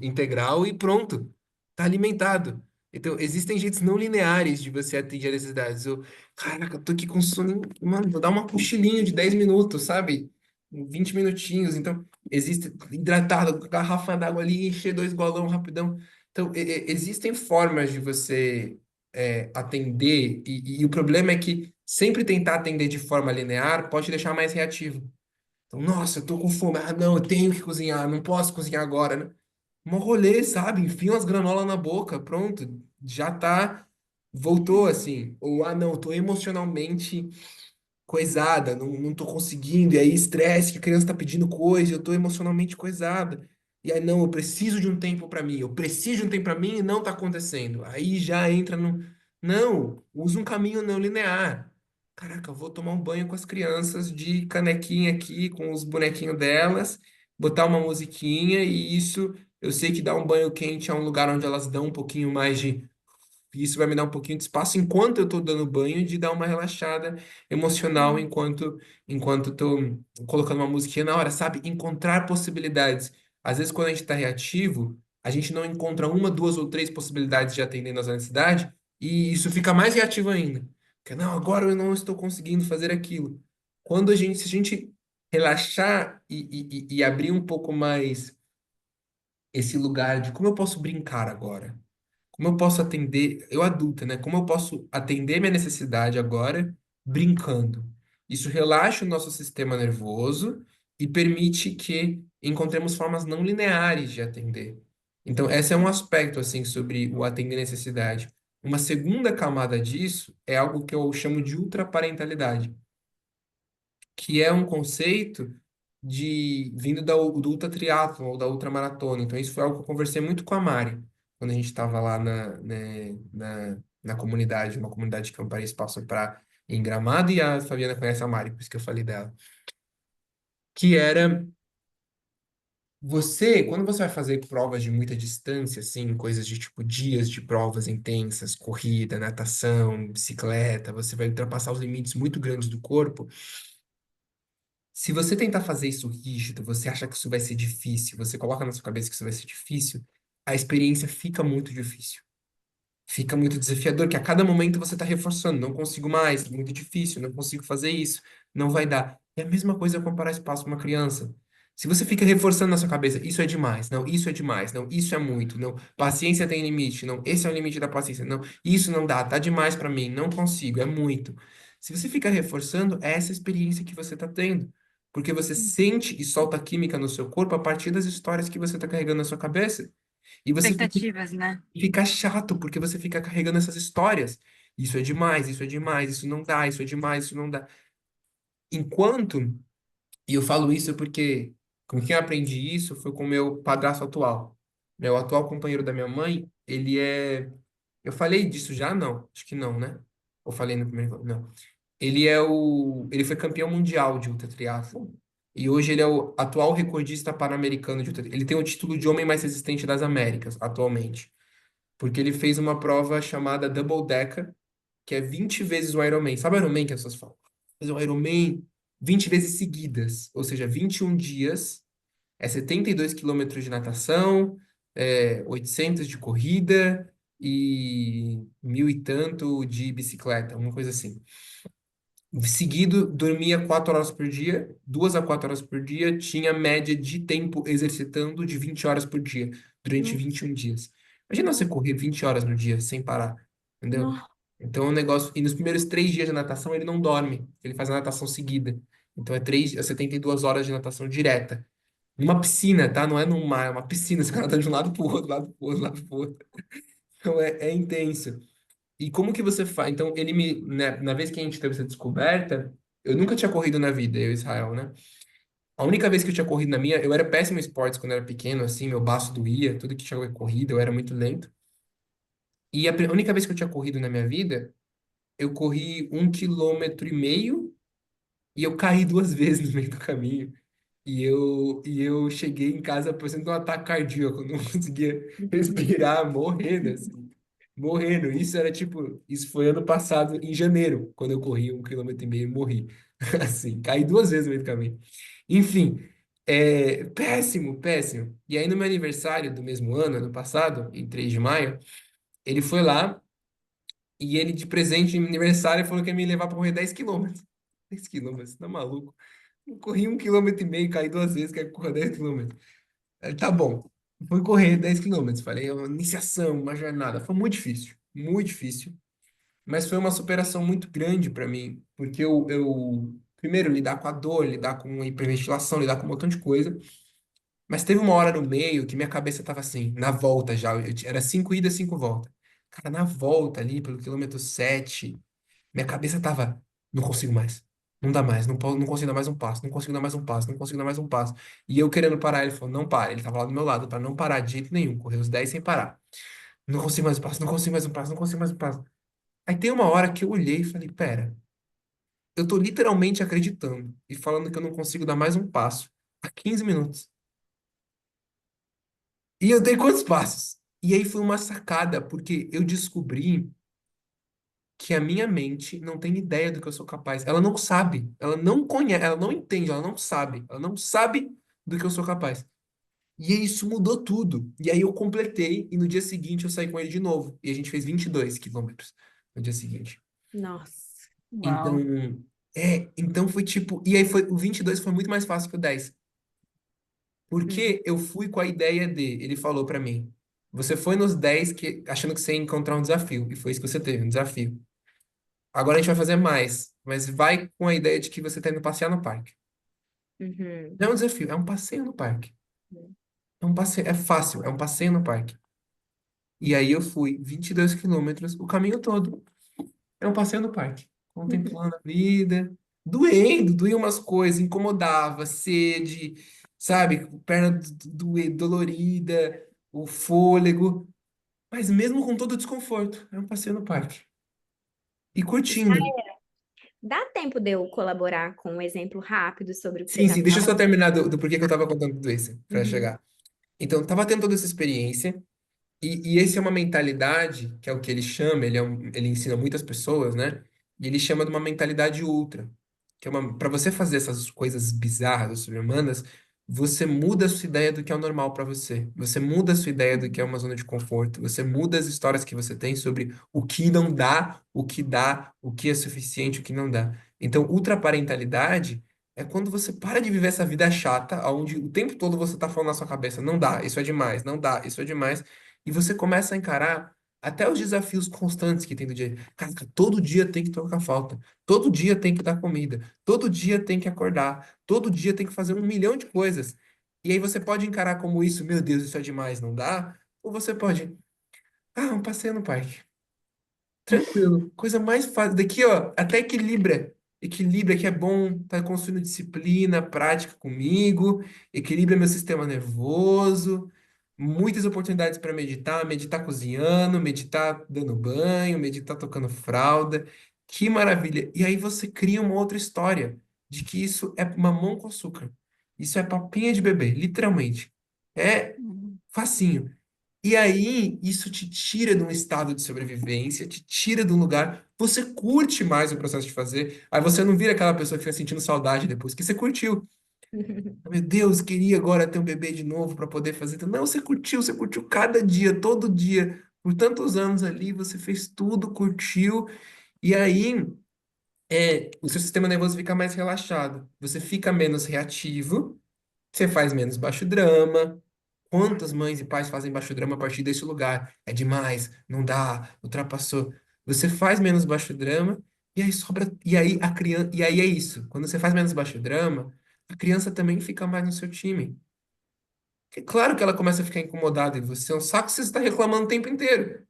integral e pronto. Tá alimentado. Então, existem jeitos não lineares de você atender as necessidades. Caraca, eu tô aqui com sono. Mano, vou dar uma cochilinha de 10 minutos, sabe? 20 minutinhos. Então, existe hidratado, garrafa d'água ali, encher 2 golão rapidão. Então, existem formas de você atender, e o problema é que sempre tentar atender de forma linear pode te deixar mais reativo. Então, nossa, eu tô com fome, ah, não, eu tenho que cozinhar, não posso cozinhar agora, né? Um rolê, sabe? Enfia umas granolas na boca, pronto, já tá, voltou assim. Ou, ah, não, eu tô emocionalmente coisada, não tô conseguindo, e aí estresse, que a criança tá pedindo coisa, eu tô emocionalmente coisada. E aí, não, eu preciso de um tempo pra mim, eu preciso de um tempo pra mim e não tá acontecendo. Aí já entra no. Não, usa um caminho não linear. Caraca, eu vou tomar um banho com as crianças de canequinha aqui, com os bonequinhos delas, botar uma musiquinha, e isso eu sei que dar um banho quente é um lugar onde elas dão um pouquinho mais de e isso vai me dar um pouquinho de espaço enquanto eu estou dando banho, de dar uma relaxada emocional enquanto estou colocando uma musiquinha na hora, sabe? Encontrar possibilidades. Às vezes, quando a gente está reativo, a gente não encontra uma, duas ou três possibilidades de atender nossa necessidade, e isso fica mais reativo ainda. Porque, não, agora eu não estou conseguindo fazer aquilo. Se a gente relaxar e abrir um pouco mais esse lugar de como eu posso brincar agora? Como eu posso atender, eu adulta, né? Como eu posso atender minha necessidade agora brincando? Isso relaxa o nosso sistema nervoso e permite que encontremos formas não lineares de atender. Então, esse é um aspecto, assim, sobre o atender necessidade. Uma segunda camada disso é algo que eu chamo de ultraparentalidade, que é um conceito vindo do ultra triatlon ou da ultramaratona. Então, isso foi algo que eu conversei muito com a Mari, quando a gente estava lá na comunidade, uma comunidade que eu parei espaço para em Gramado, e a Fabiana conhece a Mari, por isso que eu falei dela. Que era quando você vai fazer provas de muita distância, assim, coisas de tipo dias de provas intensas, corrida, natação, bicicleta, você vai ultrapassar os limites muito grandes do corpo. Se você tentar fazer isso rígido, você acha que isso vai ser difícil, você coloca na sua cabeça que isso vai ser difícil, a experiência fica muito difícil. Fica muito desafiador, que a cada momento você está reforçando, não consigo mais, muito difícil, não consigo fazer isso, não vai dar. É a mesma coisa comparar espaço com uma criança. Se você fica reforçando na sua cabeça, isso é demais, não, isso é demais, não, isso é muito, não, paciência tem limite, não, esse é o limite da paciência, não, isso não dá, tá demais para mim, não consigo, é muito. Se você fica reforçando, é essa experiência que você está tendo, porque você sente e solta química no seu corpo a partir das histórias que você está carregando na sua cabeça. E você Expectativas, né? fica chato, porque você fica carregando essas histórias. Isso é demais, isso é demais, isso não dá, isso é demais, isso não dá. Enquanto, e eu falo isso porque com quem eu aprendi isso foi com o meu padrasto atual. Meu atual companheiro da minha mãe, ele é. Eu falei disso já? Não, acho que não, né? Ou falei no primeiro. Não. Ele foi campeão mundial de ultra triatlon. E hoje ele é o atual recordista pan-americano de ultra. Ele tem o título de homem mais resistente das Américas, atualmente. Porque ele fez uma prova chamada Double Decker, que é 20 vezes o Ironman. Sabe o Ironman que as pessoas falam? Fazer o Ironman 20 vezes seguidas, ou seja, 21 dias, é 72 quilômetros de natação, 800 de corrida e mil e tanto de bicicleta, uma coisa assim. Seguido, dormia 4 horas por dia, 2 a 4 horas por dia, tinha média de tempo exercitando de 20 horas por dia, durante Não, 21 dias. Imagina você correr 20 horas no dia sem parar, entendeu? não. Então, é um negócio. E nos primeiros 3 dias de natação, ele não dorme, ele faz a natação seguida. Então, é 72 horas de natação direta. Numa piscina, tá? Não é num mar, é uma piscina, você fica nadando de um lado pro outro, lado pro outro, lado pro outro. Então, é intenso. E como que você faz? Então, na vez que a gente teve essa descoberta, eu nunca tinha corrido na vida, eu e Israel, né? A única vez que eu tinha corrido na minha, eu era péssimo em esportes quando eu era pequeno, assim, meu baço doía, tudo que tinha corrida, eu era muito lento. E a única vez que eu tinha corrido na minha vida, eu corri 1,5 km e eu caí 2 vezes no meio do caminho. E eu cheguei em casa parecendo um ataque cardíaco, eu não conseguia respirar, morrendo, assim. Morrendo. Isso foi ano passado, em janeiro, quando eu corri 1,5 km e morri. Assim, caí 2 vezes no meio do caminho. Enfim, péssimo, péssimo. E aí, no meu aniversário do mesmo ano, ano passado, em 3 de maio, ele foi lá e ele, de presente de aniversário, falou que ia me levar para correr 10 km. 10 km, tá maluco? Eu corri 1,5 km, caí 2 vezes, quer correr 10 km. Tá bom. Fui correr 10 km. Falei, é uma iniciação, uma jornada. Foi muito difícil, muito difícil. Mas foi uma superação muito grande para mim, porque primeiro, lidar com a dor, lidar com a hiperventilação, lidar com um montão de coisa. Mas teve uma hora no meio que minha cabeça tava assim, na volta já. Era 5 idas, 5 voltas. Cara, na volta ali, pelo quilômetro 7, minha cabeça tava, não consigo mais. Não dá mais, não consigo dar mais um passo, não consigo dar mais um passo, não consigo dar mais um passo. E eu querendo parar, ele falou, não para. Ele tava lá do meu lado, para não parar de jeito nenhum, correr os 10 sem parar. Não consigo mais um passo, não consigo mais um passo, não consigo mais um passo. Aí tem uma hora que eu olhei e falei, pera, eu tô literalmente acreditando e falando que eu não consigo dar mais um passo há 15 minutos. E eu dei quantos passos? E aí foi uma sacada, porque eu descobri que a minha mente não tem ideia do que eu sou capaz. Ela não sabe, ela não conhece, ela não entende, ela não sabe do que eu sou capaz. E aí isso mudou tudo. E aí eu completei e no dia seguinte eu saí com ele de novo. E a gente fez 22 quilômetros no dia seguinte. Nossa. Então, Uau. então foi tipo, e aí foi o 22 foi muito mais fácil que o 10. Uhum. Porque eu fui com a ideia de, ele falou pra mim, você foi nos 10 que achando que você ia encontrar um desafio, e foi isso que você teve, um desafio. Agora a gente vai fazer mais, mas vai com a ideia de que você está indo passear no parque. Uhum. Não é um desafio, é um passeio no parque. É um passeio, é fácil, é um passeio no parque. E aí eu fui 22 quilômetros o caminho todo. É um passeio no parque, contemplando a vida, doía umas coisas, incomodava, sede, sabe, perna dolorida, o fôlego, mas mesmo com todo o desconforto, é um passeio no parque. E curtindo. Dá tempo de eu colaborar com um exemplo rápido sobre o que você Sim, está sim, deixa eu só falando? terminar do porquê que eu tava contando tudo isso, para Uhum. chegar. Então, tava tendo toda essa experiência, e esse é uma mentalidade, que é o que ele chama, ele ensina muitas pessoas, né? E ele chama de uma mentalidade ultra, que é uma, para você fazer essas coisas bizarras, sobre-humanas, você muda a sua ideia do que é o normal para você. Você muda a sua ideia do que é uma zona de conforto. Você muda as histórias que você tem sobre o que não dá, o que é suficiente, o que não dá. Então, ultraparentalidade é quando você para de viver essa vida chata, onde o tempo todo você tá falando na sua cabeça, não dá, isso é demais, não dá, isso é demais. E você começa a encarar até os desafios constantes que tem do dia. Cara, todo dia tem que trocar falta. Todo dia tem que dar comida. Todo dia tem que acordar. Todo dia tem que fazer 1 milhão de coisas. E aí você pode encarar como isso, meu Deus, isso é demais, não dá? Ou você pode, um passeio no parque. Tranquilo. Coisa mais fácil. Daqui, ó, até equilibra. Equilibra que é bom, tá construindo disciplina, prática comigo, equilibra meu sistema nervoso, muitas oportunidades para meditar, meditar cozinhando, meditar dando banho, meditar tocando fralda. Que maravilha. E aí você cria uma outra história de que isso é mamão com açúcar. Isso é papinha de bebê, literalmente. É facinho. E aí, isso te tira de um estado de sobrevivência, te tira de um lugar. Você curte mais o processo de fazer. Aí você não vira aquela pessoa que fica sentindo saudade depois, que você curtiu. Meu Deus, queria agora ter um bebê de novo para poder fazer. Não, você curtiu cada dia, todo dia, por tantos anos ali, você fez tudo, curtiu. E aí, o seu sistema nervoso fica mais relaxado. Você fica menos reativo, você faz menos baixo drama. Quantas mães e pais fazem baixo drama a partir desse lugar? É demais, não dá, ultrapassou. Você faz menos baixo drama e aí sobra, e aí a criança, e aí é isso. Quando você faz menos baixo drama, a criança também fica mais no seu time. É claro que ela começa a ficar incomodada e você é um saco se você está reclamando o tempo inteiro.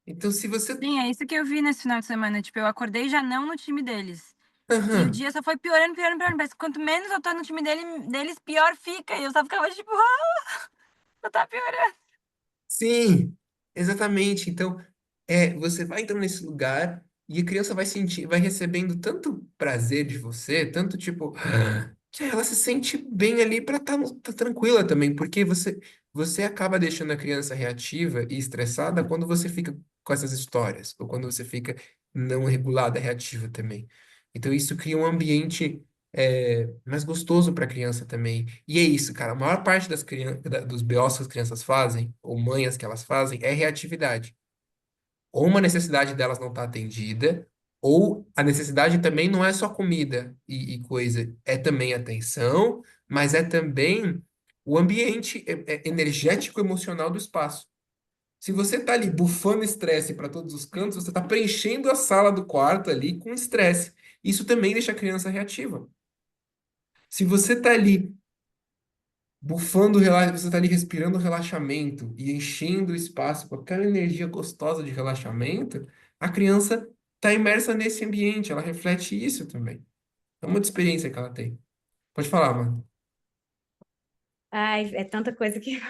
Então, se você. Sim, é isso que eu vi nesse final de semana. Tipo, eu acordei já não no time deles. E o Aham. dia só foi piorando, piorando, piorando. Mas quanto menos eu tô no time deles, pior fica. E eu só ficava tipo, só tá piorando. Sim, exatamente. Então, você vai entrando nesse lugar e a criança vai sentir, vai recebendo tanto prazer de você, tanto tipo, que ela se sente bem ali para estar tá tranquila também, porque você acaba deixando a criança reativa e estressada quando você fica com essas histórias, ou quando você fica não regulada, reativa também. Então, isso cria um ambiente mais gostoso para a criança também. E é isso, cara. A maior parte dos BOs que as crianças fazem, ou manhas que elas fazem, é reatividade. Ou uma necessidade delas não está atendida, ou a necessidade também não é só comida e coisa, é também atenção, mas é também o ambiente energético emocional do espaço. Se você está ali bufando estresse para todos os cantos, você está preenchendo a sala do quarto ali com estresse. Isso também deixa a criança reativa. Se você está ali bufando, você está ali respirando relaxamento e enchendo o espaço com aquela energia gostosa de relaxamento, a criança tá imersa nesse ambiente, ela reflete isso também. É muita experiência que ela tem. Pode falar, mano. Ai, é tanta coisa que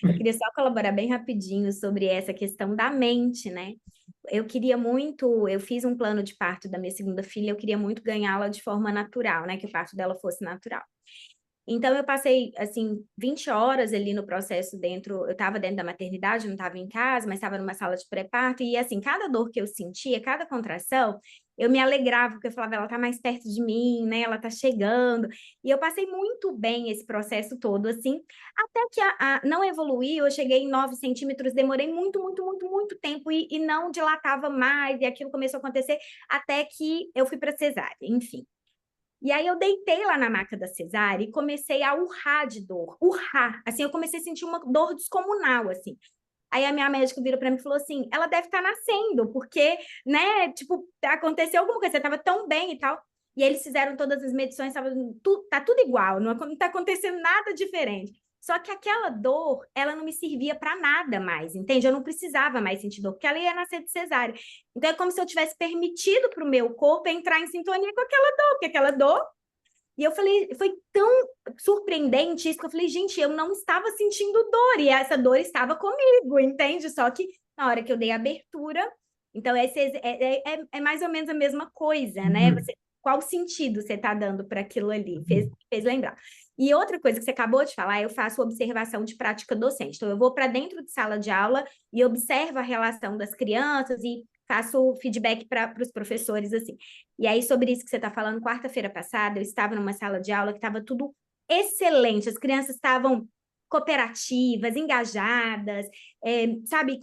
eu queria só colaborar bem rapidinho sobre essa questão da mente, né? Eu queria muito, eu fiz um plano de parto da minha segunda filha, eu queria muito ganhá-la de forma natural, né? Que o parto dela fosse natural. Então, eu passei, assim, 20 horas ali no processo dentro, eu estava dentro da maternidade, não estava em casa, mas estava numa sala de pré-parto, e assim, cada dor que eu sentia, cada contração, eu me alegrava, porque eu falava, ela está mais perto de mim, né, ela está chegando, e eu passei muito bem esse processo todo, assim, até que não evoluiu, eu cheguei em 9 centímetros, demorei muito, muito, muito, muito tempo, e não dilatava mais, e aquilo começou a acontecer, até que eu fui para cesárea, enfim. E aí eu deitei lá na maca da cesárea e comecei a urrar de dor, urrar, assim, eu comecei a sentir uma dor descomunal, assim. Aí a minha médica virou para mim e falou assim, ela deve estar nascendo, porque, né, tipo, aconteceu alguma coisa, você estava tão bem e tal. E eles fizeram todas as medições, tá tudo igual, não está acontecendo nada diferente. Só que aquela dor, ela não me servia para nada mais, entende? Eu não precisava mais sentir dor, porque ela ia nascer de cesárea. Então é como se eu tivesse permitido para o meu corpo entrar em sintonia com aquela dor, porque aquela dor. E eu falei, foi tão surpreendente isso que eu falei, gente, eu não estava sentindo dor, e essa dor estava comigo, entende? Só que na hora que eu dei a abertura, então é mais ou menos a mesma coisa, né? Uhum. Qual sentido você está dando para aquilo ali? Fez lembrar. E outra coisa que você acabou de falar, eu faço observação de prática docente. Então, eu vou para dentro de sala de aula e observo a relação das crianças e faço feedback para os professores, assim. E aí, sobre isso que você está falando, quarta-feira passada, eu estava numa sala de aula que estava tudo excelente, as crianças estavam cooperativas, engajadas, sabe,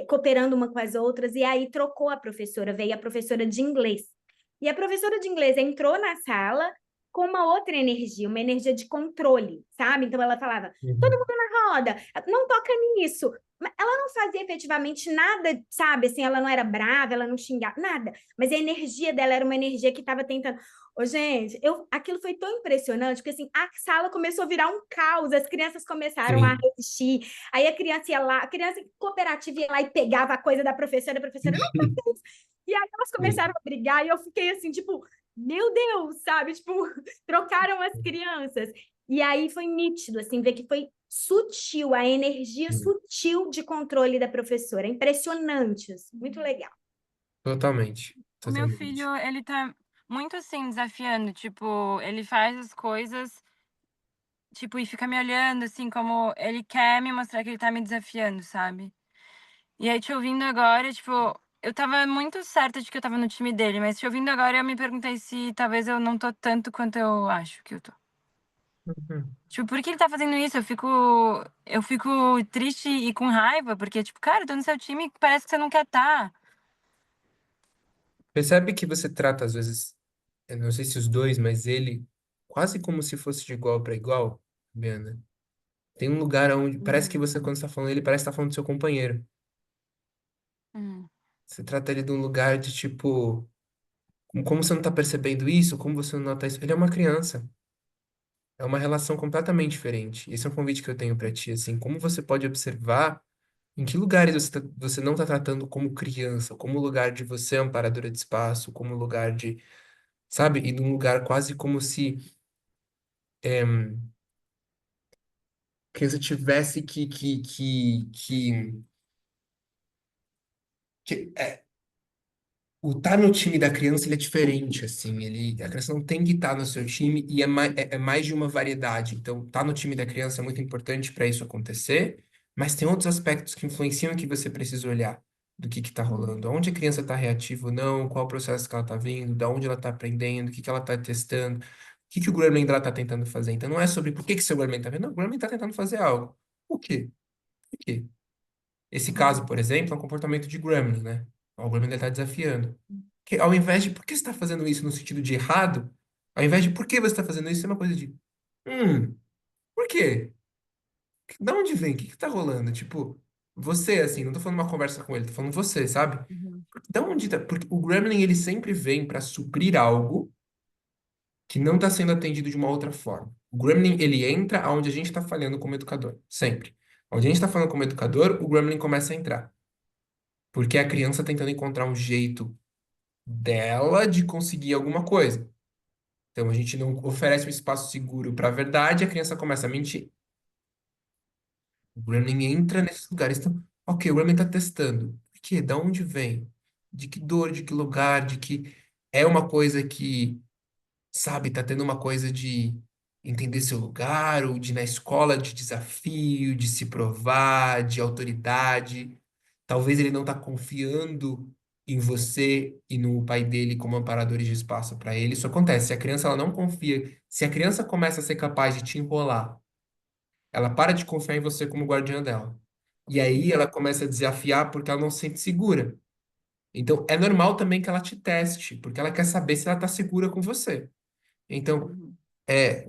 cooperando uma com as outras, e aí trocou a professora, veio a professora de inglês. E a professora de inglês entrou na sala com uma outra energia, uma energia de controle, sabe? Então ela falava, todo Uhum. mundo na roda, não toca nisso. Ela não fazia efetivamente nada, sabe? Assim, ela não era brava, ela não xingava, nada. Mas a energia dela era uma energia que estava tentando. Ô, gente, aquilo foi tão impressionante, porque assim, a sala começou a virar um caos, as crianças começaram a Sim. resistir. Aí a criança ia lá, a criança cooperativa ia lá e pegava a coisa da professora, a professora, não faz isso. E aí elas começaram Sim. a brigar, e eu fiquei assim, tipo, meu Deus, sabe? Tipo, trocaram as crianças. E aí foi nítido, assim, ver que foi sutil, a energia Sim. sutil de controle da professora. Impressionante, assim, muito legal. Totalmente. O meu Totalmente. filho, ele tá muito assim, desafiando, tipo, ele faz as coisas, tipo, e fica me olhando, assim, como ele quer me mostrar que ele tá me desafiando, sabe? E aí, te ouvindo agora, tipo, eu tava muito certa de que eu tava no time dele, mas te ouvindo agora, eu me perguntei se talvez eu não tô tanto quanto eu acho que eu tô. Uhum. Tipo, por que ele tá fazendo isso? Eu fico triste e com raiva, porque, tipo, cara, eu tô no seu time e parece que você não quer estar. Percebe que você trata, às vezes, eu não sei se os dois, mas ele, quase como se fosse de igual para igual, Biana. Tem um lugar onde parece que Uhum. você, quando está falando ele, parece estar falando do seu companheiro. Hum, Você trata ele de um lugar de tipo, como você não está percebendo isso? Como você não nota isso? Ele é uma criança. É uma relação completamente diferente. Esse é um convite que eu tenho para ti, assim, como você pode observar em que lugares você não está tratando como criança, como lugar de você amparadora de espaço, como lugar de, sabe, e num lugar quase como se a criança tivesse que o estar no time da criança ele é diferente, assim, a criança não tem que estar no seu time e é mais de uma variedade. Então, estar no time da criança é muito importante para isso acontecer, mas tem outros aspectos que influenciam que você precisa olhar do que está rolando, onde a criança está reativa ou não, qual o processo que ela está vindo, da onde ela está aprendendo, o que ela está testando, o que o Gremlin dela está tentando fazer. Então, não é sobre por que seu Gremlin está vendo, não, o Gremlin está tentando fazer algo. O quê? Por quê? Esse caso, Uhum. por exemplo, é um comportamento de Gremlin, né? O Gremlin está desafiando. Que ao invés de por que você está fazendo isso no sentido de errado, ao invés de por que você está fazendo isso, é uma coisa de por quê? Da onde vem? O que que tá rolando? Tipo, você, assim, não tô falando uma conversa com ele, tô falando você, sabe? Uhum. Da onde tá? Porque o Gremlin, ele sempre vem para suprir algo que não está sendo atendido de uma outra forma. O Gremlin, ele entra aonde a gente está falhando como educador, sempre. Onde a gente está falando como educador, o Gremlin começa a entrar. Porque é a criança tentando encontrar um jeito dela de conseguir alguma coisa. Então a gente não oferece um espaço seguro para a verdade, a criança começa a mentir. O Gremlin entra nesses lugares. Então, ok, o Gremlin está testando. Por quê? Da onde vem? De que dor, de que lugar, de que é uma coisa que, sabe, tá tendo uma coisa de entender seu lugar, ou de na escola de desafio, de se provar, de autoridade. Talvez ele não tá confiando em você e no pai dele como amparadores de espaço para ele. Isso acontece. Se a criança ela não confia, se a criança começa a ser capaz de te enrolar, ela para de confiar em você como guardiã dela. E aí ela começa a desafiar porque ela não se sente segura. Então é normal também que ela te teste, porque ela quer saber se ela está segura com você. Então, Uhum.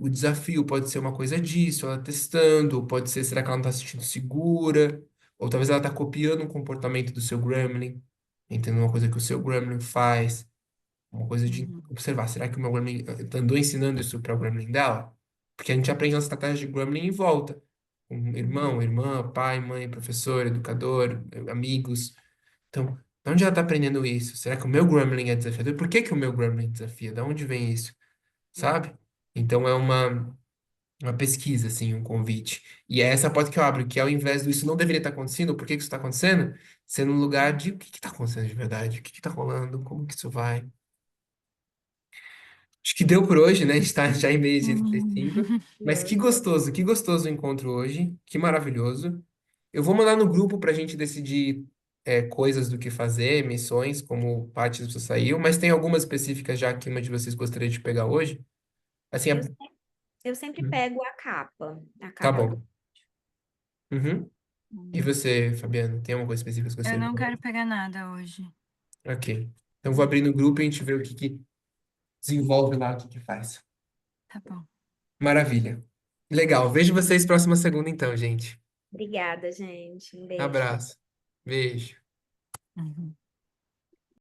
o desafio pode ser uma coisa disso, ela testando, ou pode ser, será que ela não está se sentindo segura? Ou talvez ela está copiando um comportamento do seu gremlin, entendendo uma coisa que o seu gremlin faz, uma coisa de Uhum. observar, será que o meu gremlin andou ensinando isso para o gremlin dela? Porque a gente aprende as estratégias de gremlin em volta, com irmão, irmã, pai, mãe, professor, educador, amigos. Então, de onde ela está aprendendo isso? Será que o meu gremlin é desafiador? Por que que o meu gremlin desafia? De onde vem isso? Sabe? Então é uma pesquisa, assim, um convite. E é essa porta que eu abro, que ao invés do isso não deveria estar acontecendo, por que que isso está acontecendo? Ser no lugar de o que está acontecendo de verdade, o que está rolando, como que isso vai. Acho que deu por hoje, né? A gente está já em meio de 35. Mas Deu. que gostoso o encontro hoje, que maravilhoso. Eu vou mandar no grupo para a gente decidir coisas do que fazer, missões, como parte disso saiu, mas tem algumas específicas já que uma de vocês gostaria de pegar hoje. Assim, Eu, eu sempre pego a tá capa do. bom. Uhum. E Uhum. você, Fabiano, tem alguma coisa específica que você Eu gostaria de não falar? quero pegar nada hoje. Ok. Então vou abrir no grupo e a gente vê o que, que desenvolve lá, o que, que faz. Tá bom. Maravilha. Legal. Vejo vocês próxima segunda, então, gente. Obrigada, gente. Um beijo. Abraço. Beijo. Uhum.